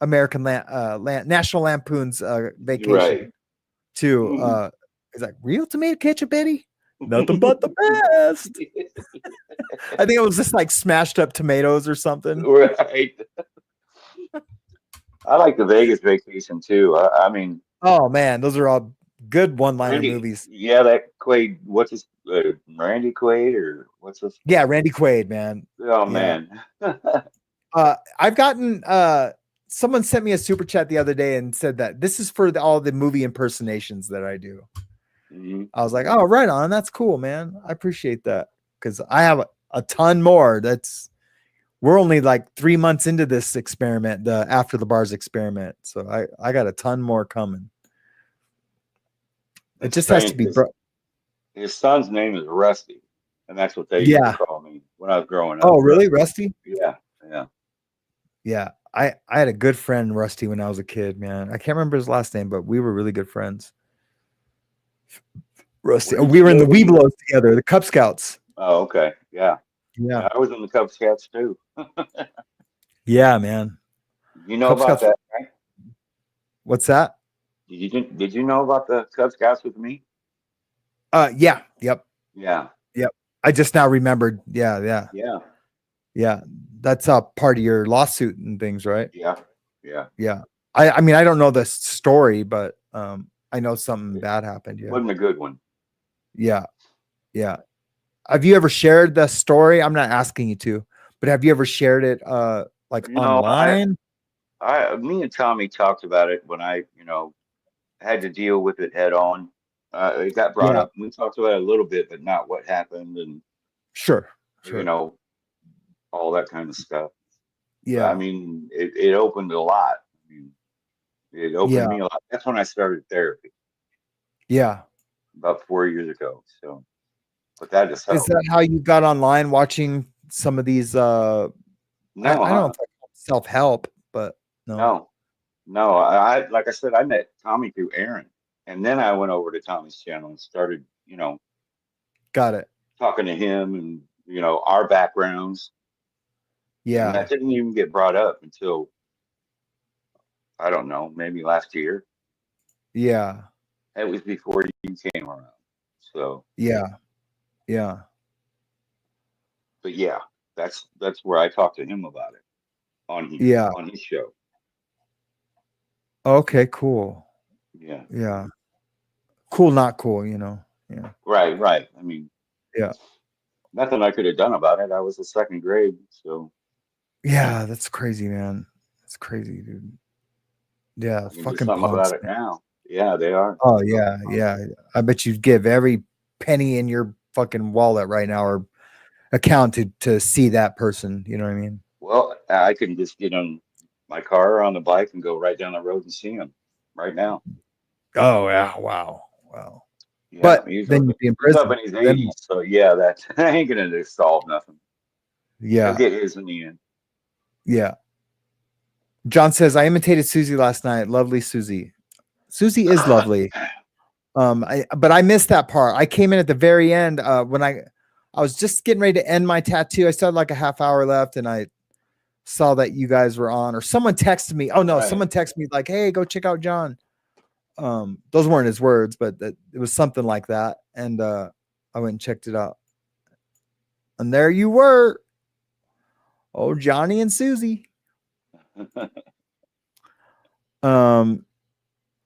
American National Lampoon's Vacation. Right. To he's like, real tomato ketchup, Eddie? Nothing but the best. I think it was just like smashed up tomatoes or something. Right. I like the Vegas Vacation too. I mean, oh man, those are all good one-liner movies. Yeah, that Quaid. What's his Randy Quaid or what's this? Yeah, Randy Quaid, man. Oh man. I've gotten someone sent me a super chat the other day and said that this is for all the movie impersonations that I do. I was like, oh, right on. That's cool, man. I appreciate that. Because I have a ton more. We're only like 3 months into this experiment, the After the Bars experiment. So I got a ton more coming. It just has to be. His son's name is Rusty, and that's what they used to call me when I was growing up. Oh, really? Rusty? Yeah. Yeah. I had a good friend, Rusty, when I was a kid, man. I can't remember his last name, but we were really good friends. Rusty. We were in the Webelos together, the Cub Scouts. Oh, okay. Yeah. Yeah. I was in the Cub Scouts too. Yeah, man. You know Cub about Scouts. that, right? What's that? Did you know about the Cub Scouts with me? Yeah. Yep. Yeah. I just now remembered. Yeah. That's a part of your lawsuit and things, right? Yeah. I mean, I don't know the story, but I know something bad happened. It Yeah. wasn't a good one. Yeah. Have you ever shared the story? I'm not asking you to, but have you ever shared it like online? Me and Tommy talked about it when I, had to deal with it head on. It got brought up. We talked about it a little bit, but not what happened and Sure. All that kind of stuff. Yeah. I mean, it opened a lot. I mean, it opened me a lot. That's when I started therapy. Yeah. About 4 years ago. So, but that just helped. Is that how you got online watching some of these? No, I don't know if that's self-help, but no. I like I said, I met Tommy through Aaron, and then I went over to Tommy's channel and started, Got it. talking to him and our backgrounds. Yeah. And that didn't even get brought up until I don't know, maybe last year. Yeah. It was before you came around. So Yeah. But yeah, that's where I talked to him about it on his show. Okay, cool. Yeah. Cool, not cool, Yeah. Right. I mean, yeah. Nothing I could have done about it. I was in second grade, so. Yeah, that's crazy, man. That's crazy, dude. Yeah, fucking something punks, about it now. Yeah, they are. Oh yeah. I bet you'd give every penny in your fucking wallet right now or account to see that person. You know what I mean? Well, I can just get on my car or on the bike and go right down the road and see him right now. Oh yeah! Wow. Yeah, but then you'd be in prison. He's up in his 80s, so yeah, that ain't gonna solve nothing. Yeah, he'll get his in the end. Yeah. John says, I imitated Susie last night. Lovely Susie. Susie is lovely. But I missed that part. I came in at the very end when I was just getting ready to end my tattoo. I still had like a half hour left, and I saw that you guys were on, or someone texted me. Oh no, someone texted me like, hey, go check out John. Those weren't his words, but it was something like that. And I went and checked it out. And there you were. Oh, Johnny and Susie. I'm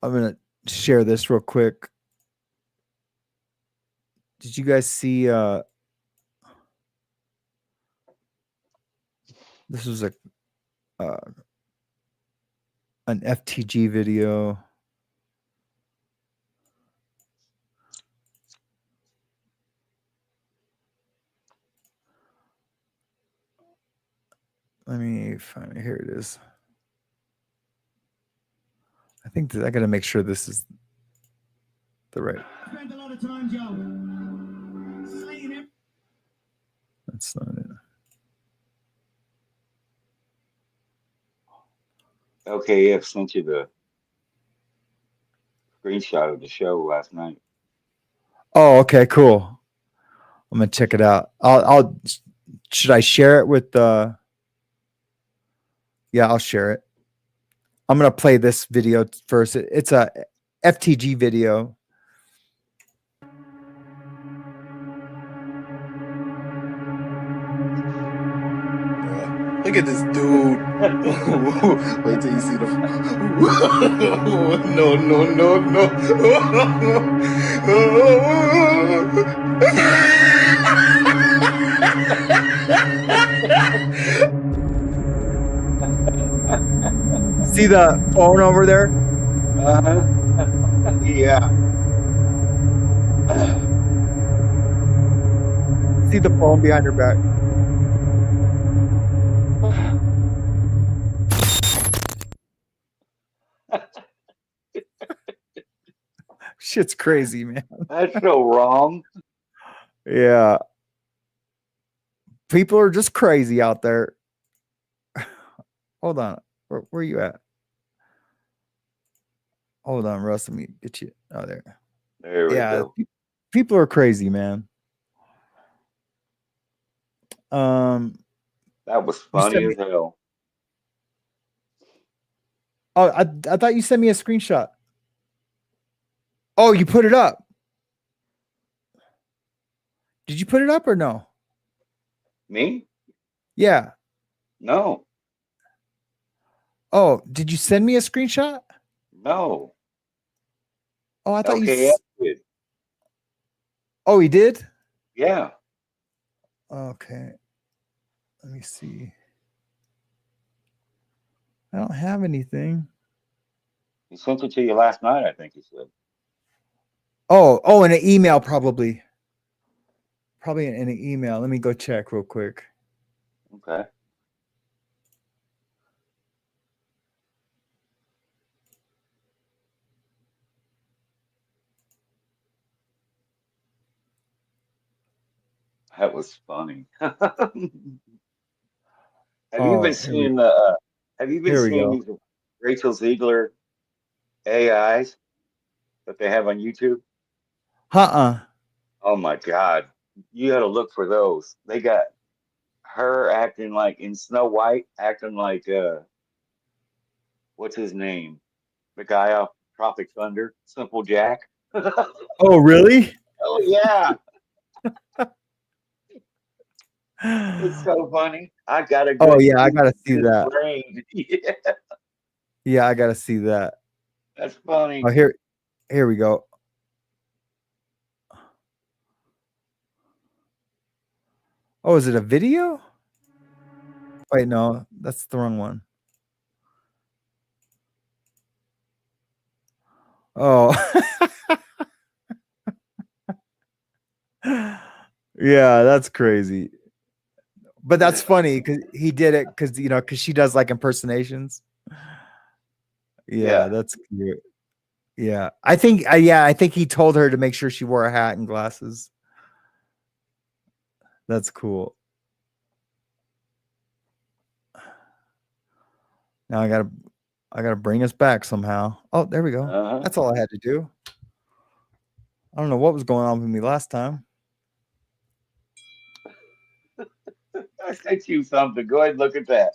gonna share this real quick. Did you guys see this was an FTG video. Let me find it. Here it is. I think that I got to make sure this is the right. Spent a lot of time, Joe. That's not it. Okay, I've sent you the screenshot of the show last night. Oh, okay, cool. I'm gonna check it out. I'll should I share it with the? Yeah, I'll share it. I'm gonna play this video first. It's a FTG video. Look at this dude. Wait till you see the. No. See the phone over there? Yeah. See the phone behind her back. Shit's crazy, man. That's so wrong. Yeah. People are just crazy out there. Hold on. Where are you at? Hold on, Russ. Let me get you. Oh, there. There we go. People are crazy, man. That was funny as hell. Oh, I thought you sent me a screenshot. Oh, you put it up. Did you put it up or no? Me? Yeah. No. Oh, did you send me a screenshot? No. Oh, I thought okay, you did. Oh, he did? Yeah. Okay. Let me see. I don't have anything. He sent it to you last night, I think he said. Oh, in an email, probably. Probably in an email. Let me go check real quick. Okay. That was funny. Have you been seeing the? Have you been seeing these Rachel Ziegler AIs that they have on YouTube? Oh my God, you got to look for those. They got her acting like in Snow White, acting like what's his name? The guy off Tropic Thunder, Simple Jack. Oh, really? Oh yeah. It's so funny. I gotta go. Oh yeah, I gotta see that. Yeah. Yeah, I gotta see that. That's funny. Oh, here we go. Oh, is it a video? Wait, no, that's the wrong one. Oh. Yeah, that's crazy. But that's funny because he did it because she does like impersonations. Yeah, that's cute. Yeah, I think he told her to make sure she wore a hat and glasses. That's cool. Now I gotta bring us back somehow. Oh, there we go. That's all I had to do. I don't know what was going on with me last time. I sent you something. Go ahead and look at that.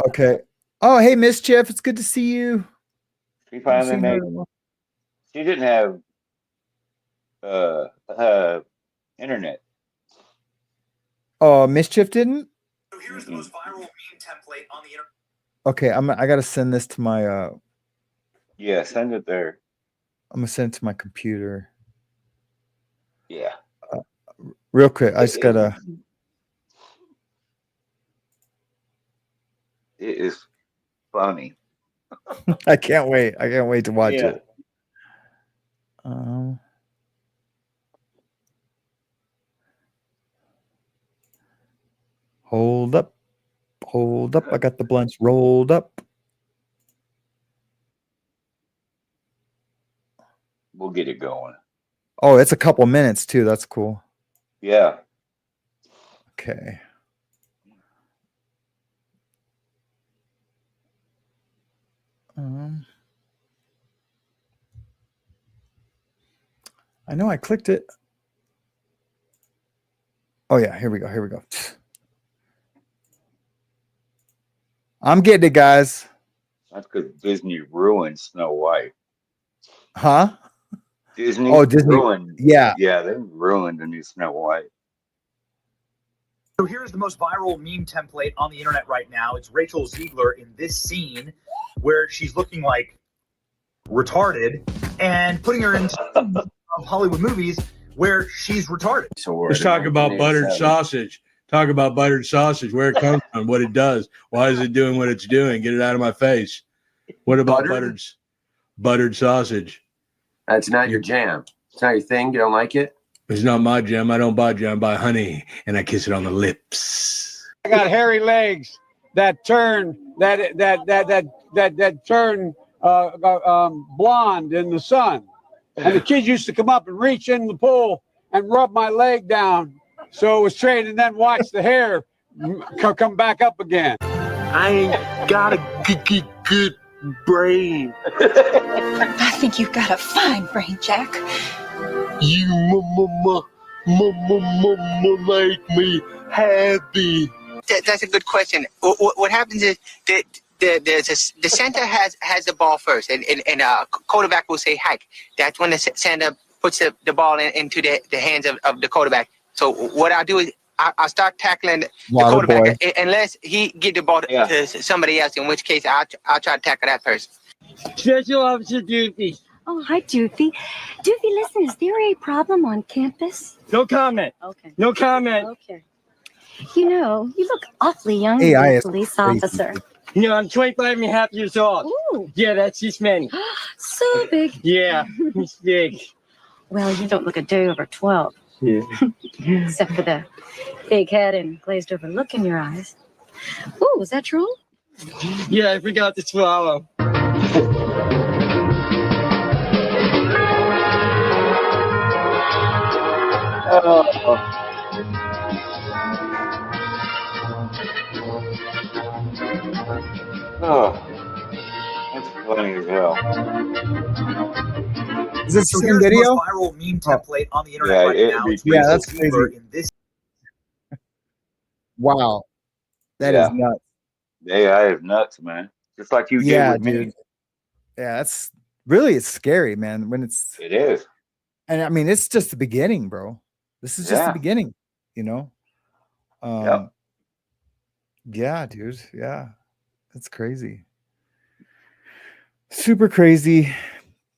Okay. Oh, hey, Mischief. It's good to see you. She finally made. She didn't have internet. Oh, Mischief didn't? So here's the most viral meme template on the internet. Okay, I gotta send this to my Yeah, send it there. I'm gonna send it to my computer. Yeah. Real quick. I just gotta It is funny. I can't wait. I can't wait to watch it. Hold up. Hold up. I got the blunts rolled up. We'll get it going. Oh, it's a couple minutes too. That's cool. Yeah. Okay. I know I clicked it. Oh yeah, here we go. Here we go. I'm getting it, guys. That's because Disney ruined Snow White. Huh? Disney. Oh, Disney. Ruined. Yeah. Yeah, they ruined the new Snow White. So here's the most viral meme template on the internet right now. It's Rachel Ziegler in this scene where she's looking like retarded and putting her in Hollywood movies where she's retarded. Let's talk about buttered sausage. Talk about buttered sausage, where it comes from, what it does. Why is it doing what it's doing? Get it out of my face. What about buttered sausage? That's not your jam. It's not your thing. You don't like it? It's not my jam. I don't buy jam. I buy honey, and I kiss it on the lips. I got hairy legs that turn turn blonde in the sun, and the kids used to come up and reach in the pool and rub my leg down so it was straight, and then watch the hair come back up again. I ain't got a good brain. I think you've got a fine brain, Jack. You make me happy. That's a good question. What happens is that the center has the ball first, and quarterback will say hike. That's when the center puts the ball into the hands of the quarterback. So what I'll do is I'll start tackling the quarterback unless he get the ball to somebody else, in which case I'll try to tackle that person. Special Officer Doofy. Oh, hi, Doofy. Doofy, listen, is there a problem on campus? No comment. Okay. No comment. Okay. You know, you look awfully young AI for a is police crazy. officer. You know, I'm 25 and a half years old. Ooh. Yeah, that's just me. So big. Yeah, he's big. Well, you don't look a day over 12. Yeah. Except for the big head and glazed over look in your eyes. Ooh, is that true? Yeah, I forgot to swallow. Oh, that's funny as hell. Is this So the here's video? the most viral meme template on the internet Yeah, right it now. It's retweeted. Yeah, Rachel that's Ziegler crazy. in this. Wow, that is Yeah. nuts. AI is nuts, man. Just like you Yeah, did with dude. me. Yeah, that's really it's scary, man. When it's It is. and I mean it's just the beginning, bro. This is just the Yeah. beginning, you know. Yep. Yeah, dude. Yeah, that's crazy. Super crazy,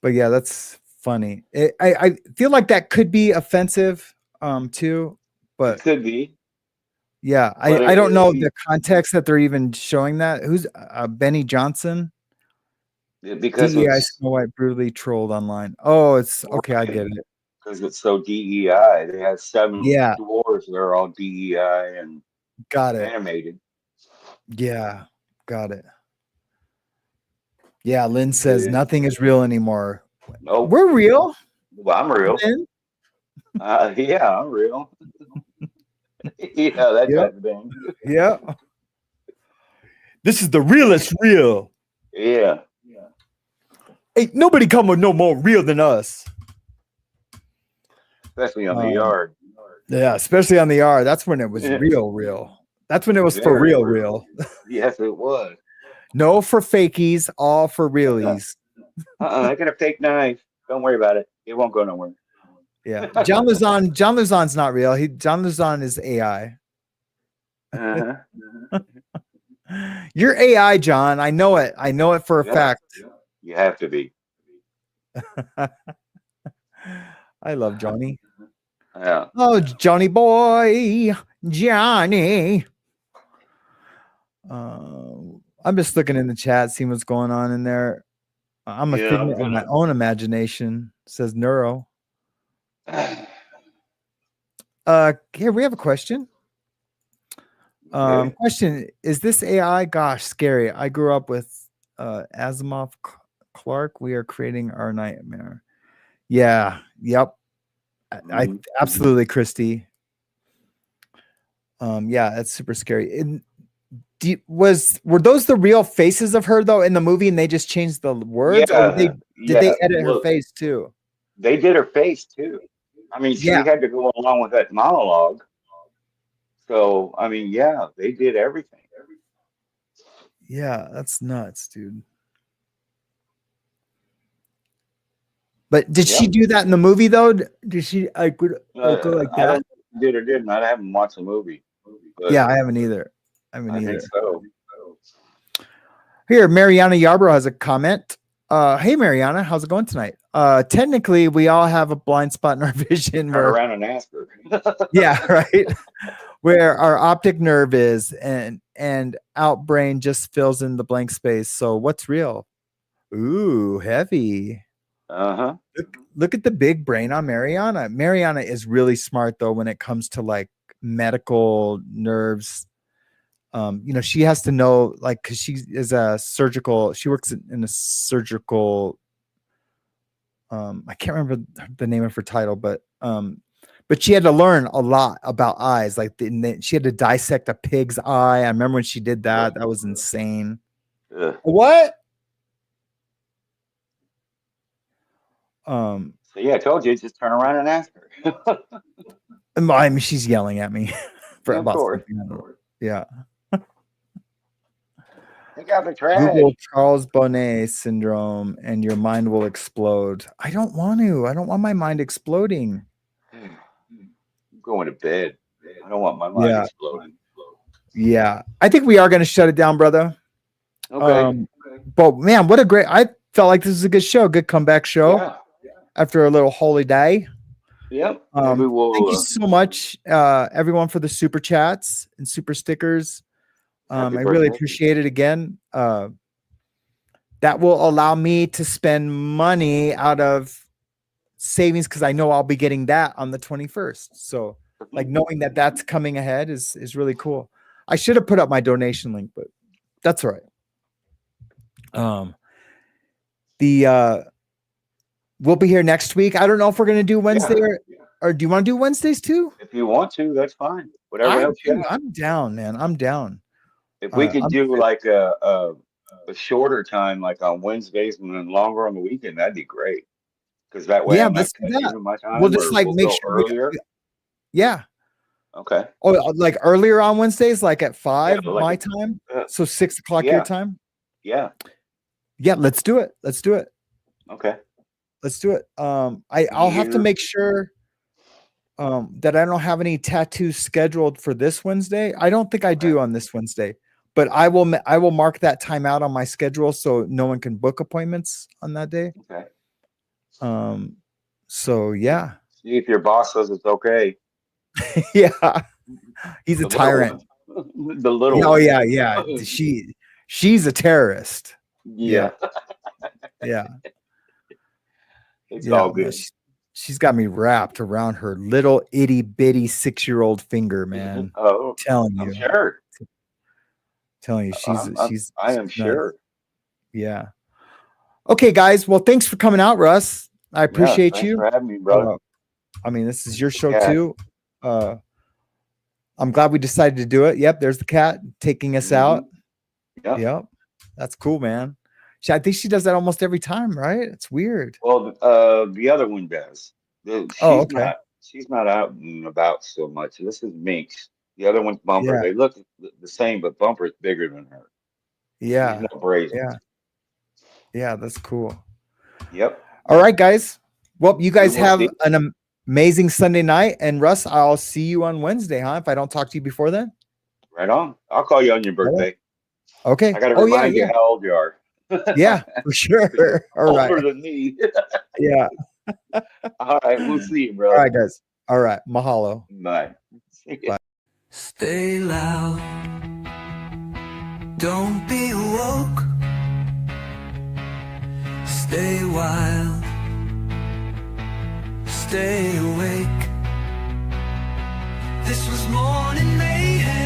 but yeah, that's funny. I feel like that could be offensive, too, It but could be. yeah, But I don't know it- the context that they're even showing that. Who's Benny Johnson? because DEI it's Snow White brutally trolled online. Oh, it's okay. I get it. because it's so DEI. They had 7 Yeah, dwarves that are all DEI and got it. animated. Yeah, got it. Yeah, Lynn says Yeah. nothing is real anymore. Nope. We're real. Well, I'm real. Lynn. Yeah, I'm real. Yeah, that Yep. type of thing. Yeah. This is the realest real. Yeah. Ain't nobody come with no more real than us. Especially on the yard. Yeah, especially on the R. That's when it was Yeah. real. That's when it was for Very real. Yes, it was. No for fakies, all for realies. I got a fake knife. Don't worry about it. It won't go nowhere. Yeah. John Luzon's not real. John Luzon is AI. Uh-huh. You're AI, John. I know it. I know it for a Yeah. fact. You have to be. I love Johnny. Yeah. Oh, Johnny boy, Johnny. I'm just looking in the chat, seeing what's going on in there. I'm a Yeah, figment I'm of my own imagination, says Neuro. Here we have a question. Okay. Question: is this AI? Gosh, scary. I grew up with Asimov Clark. We are creating our nightmare. Yeah. Yep. I absolutely, Christy. Yeah, that's super scary. Were those the real faces of her though in the movie, and they just changed the words, or did they edit her face too? They did her face too. I mean, she Yeah. had to go along with that monologue. So, I mean, yeah, they did everything. Yeah, that's nuts, dude. But did she do that in the movie though? Did she go like I that? don't know if she did or didn't. I haven't watched the movie. But Yeah, I haven't either. I think so. Here, Mariana Yarbrough has a comment. Hey Mariana, how's it going tonight? Technically, we all have a blind spot in our vision. Turn Where, around and ask her. yeah, right. Where our optic nerve is, and out brain just fills in the blank space. So what's real? Ooh, heavy. Uh-huh. look at the big brain on Mariana. Mariana is really smart though when it comes to like medical nerves. She has to know, like, because she is she works in a surgical, I can't remember the name of her title, but she had to learn a lot about eyes. Like she had to dissect a pig's eye. I remember when she did that. That was insane. What? So yeah, I told you, just turn around and ask her. I mean, she's yelling at me for about something. Yeah. They got betrayed. Google Charles Bonnet syndrome and your mind will explode. I don't want to. I don't want my mind exploding. I'm going to bed. I don't want my mind exploding. Yeah. I think we are going to shut it down, brother. Okay. But man, I felt like this was a good show, good comeback show after a little holy day. Yep. Thank you so much, everyone, for the super chats and super stickers. I really appreciate it again. That will allow me to spend money out of savings because I know I'll be getting that on the 21st. So like knowing that that's coming ahead is really cool. I should have put up my donation link, but that's all right. We'll be here next week. I don't know if we're going to do Wednesday or do you want to do Wednesdays too? If you want to, that's fine. Whatever else you got. I'm down, man. I'm down. If we could do like a shorter time, like on Wednesdays and then longer on the weekend, that'd be great. Because that way, let's do that. We'll just like make sure earlier. Okay. Oh, like earlier on Wednesdays, like at 5 my time, so 6 o'clock your time. Yeah. Let's do it. Okay. Let's do it. I'll have to make sure that I don't have any tattoos scheduled for this Wednesday. I don't think I do on this Wednesday. But I will mark that time out on my schedule so no one can book appointments on that day. Okay. So yeah. See if your boss says it's okay. Yeah. He's a tyrant. The little one. Yeah. She's a terrorist. Yeah. Yeah. It's all good. She's got me wrapped around her little itty bitty 6-year-old finger, man. Oh, telling you. I'm sure. Telling you, I am sure. Yeah. Okay, guys. Well, thanks for coming out, Russ. I appreciate you. Thanks for having me, brother. I mean, this is your show too. I'm glad we decided to do it. Yep, there's the cat taking us out. Yep. That's cool, man. I think she does that almost every time, right? It's weird. Well, the other one does. She's not out and about so much. This is Minx. The other one's Bumper. Yeah. They look the same, but Bumper's bigger than her. Yeah. She's not brazen. Yeah, that's cool. Yep. All right, guys. Well, you guys have an amazing Sunday night. And Russ, I'll see you on Wednesday, huh? If I don't talk to you before then. Right on. I'll call you on your birthday. Okay. I got to remind you how old you are. Yeah, for sure. All right. Older than me. Yeah. All right. We'll see you, bro. All right, guys. All right. Mahalo. Bye. Bye. Stay loud. Don't be woke. Stay wild. Stay awake. This was morning mayhem.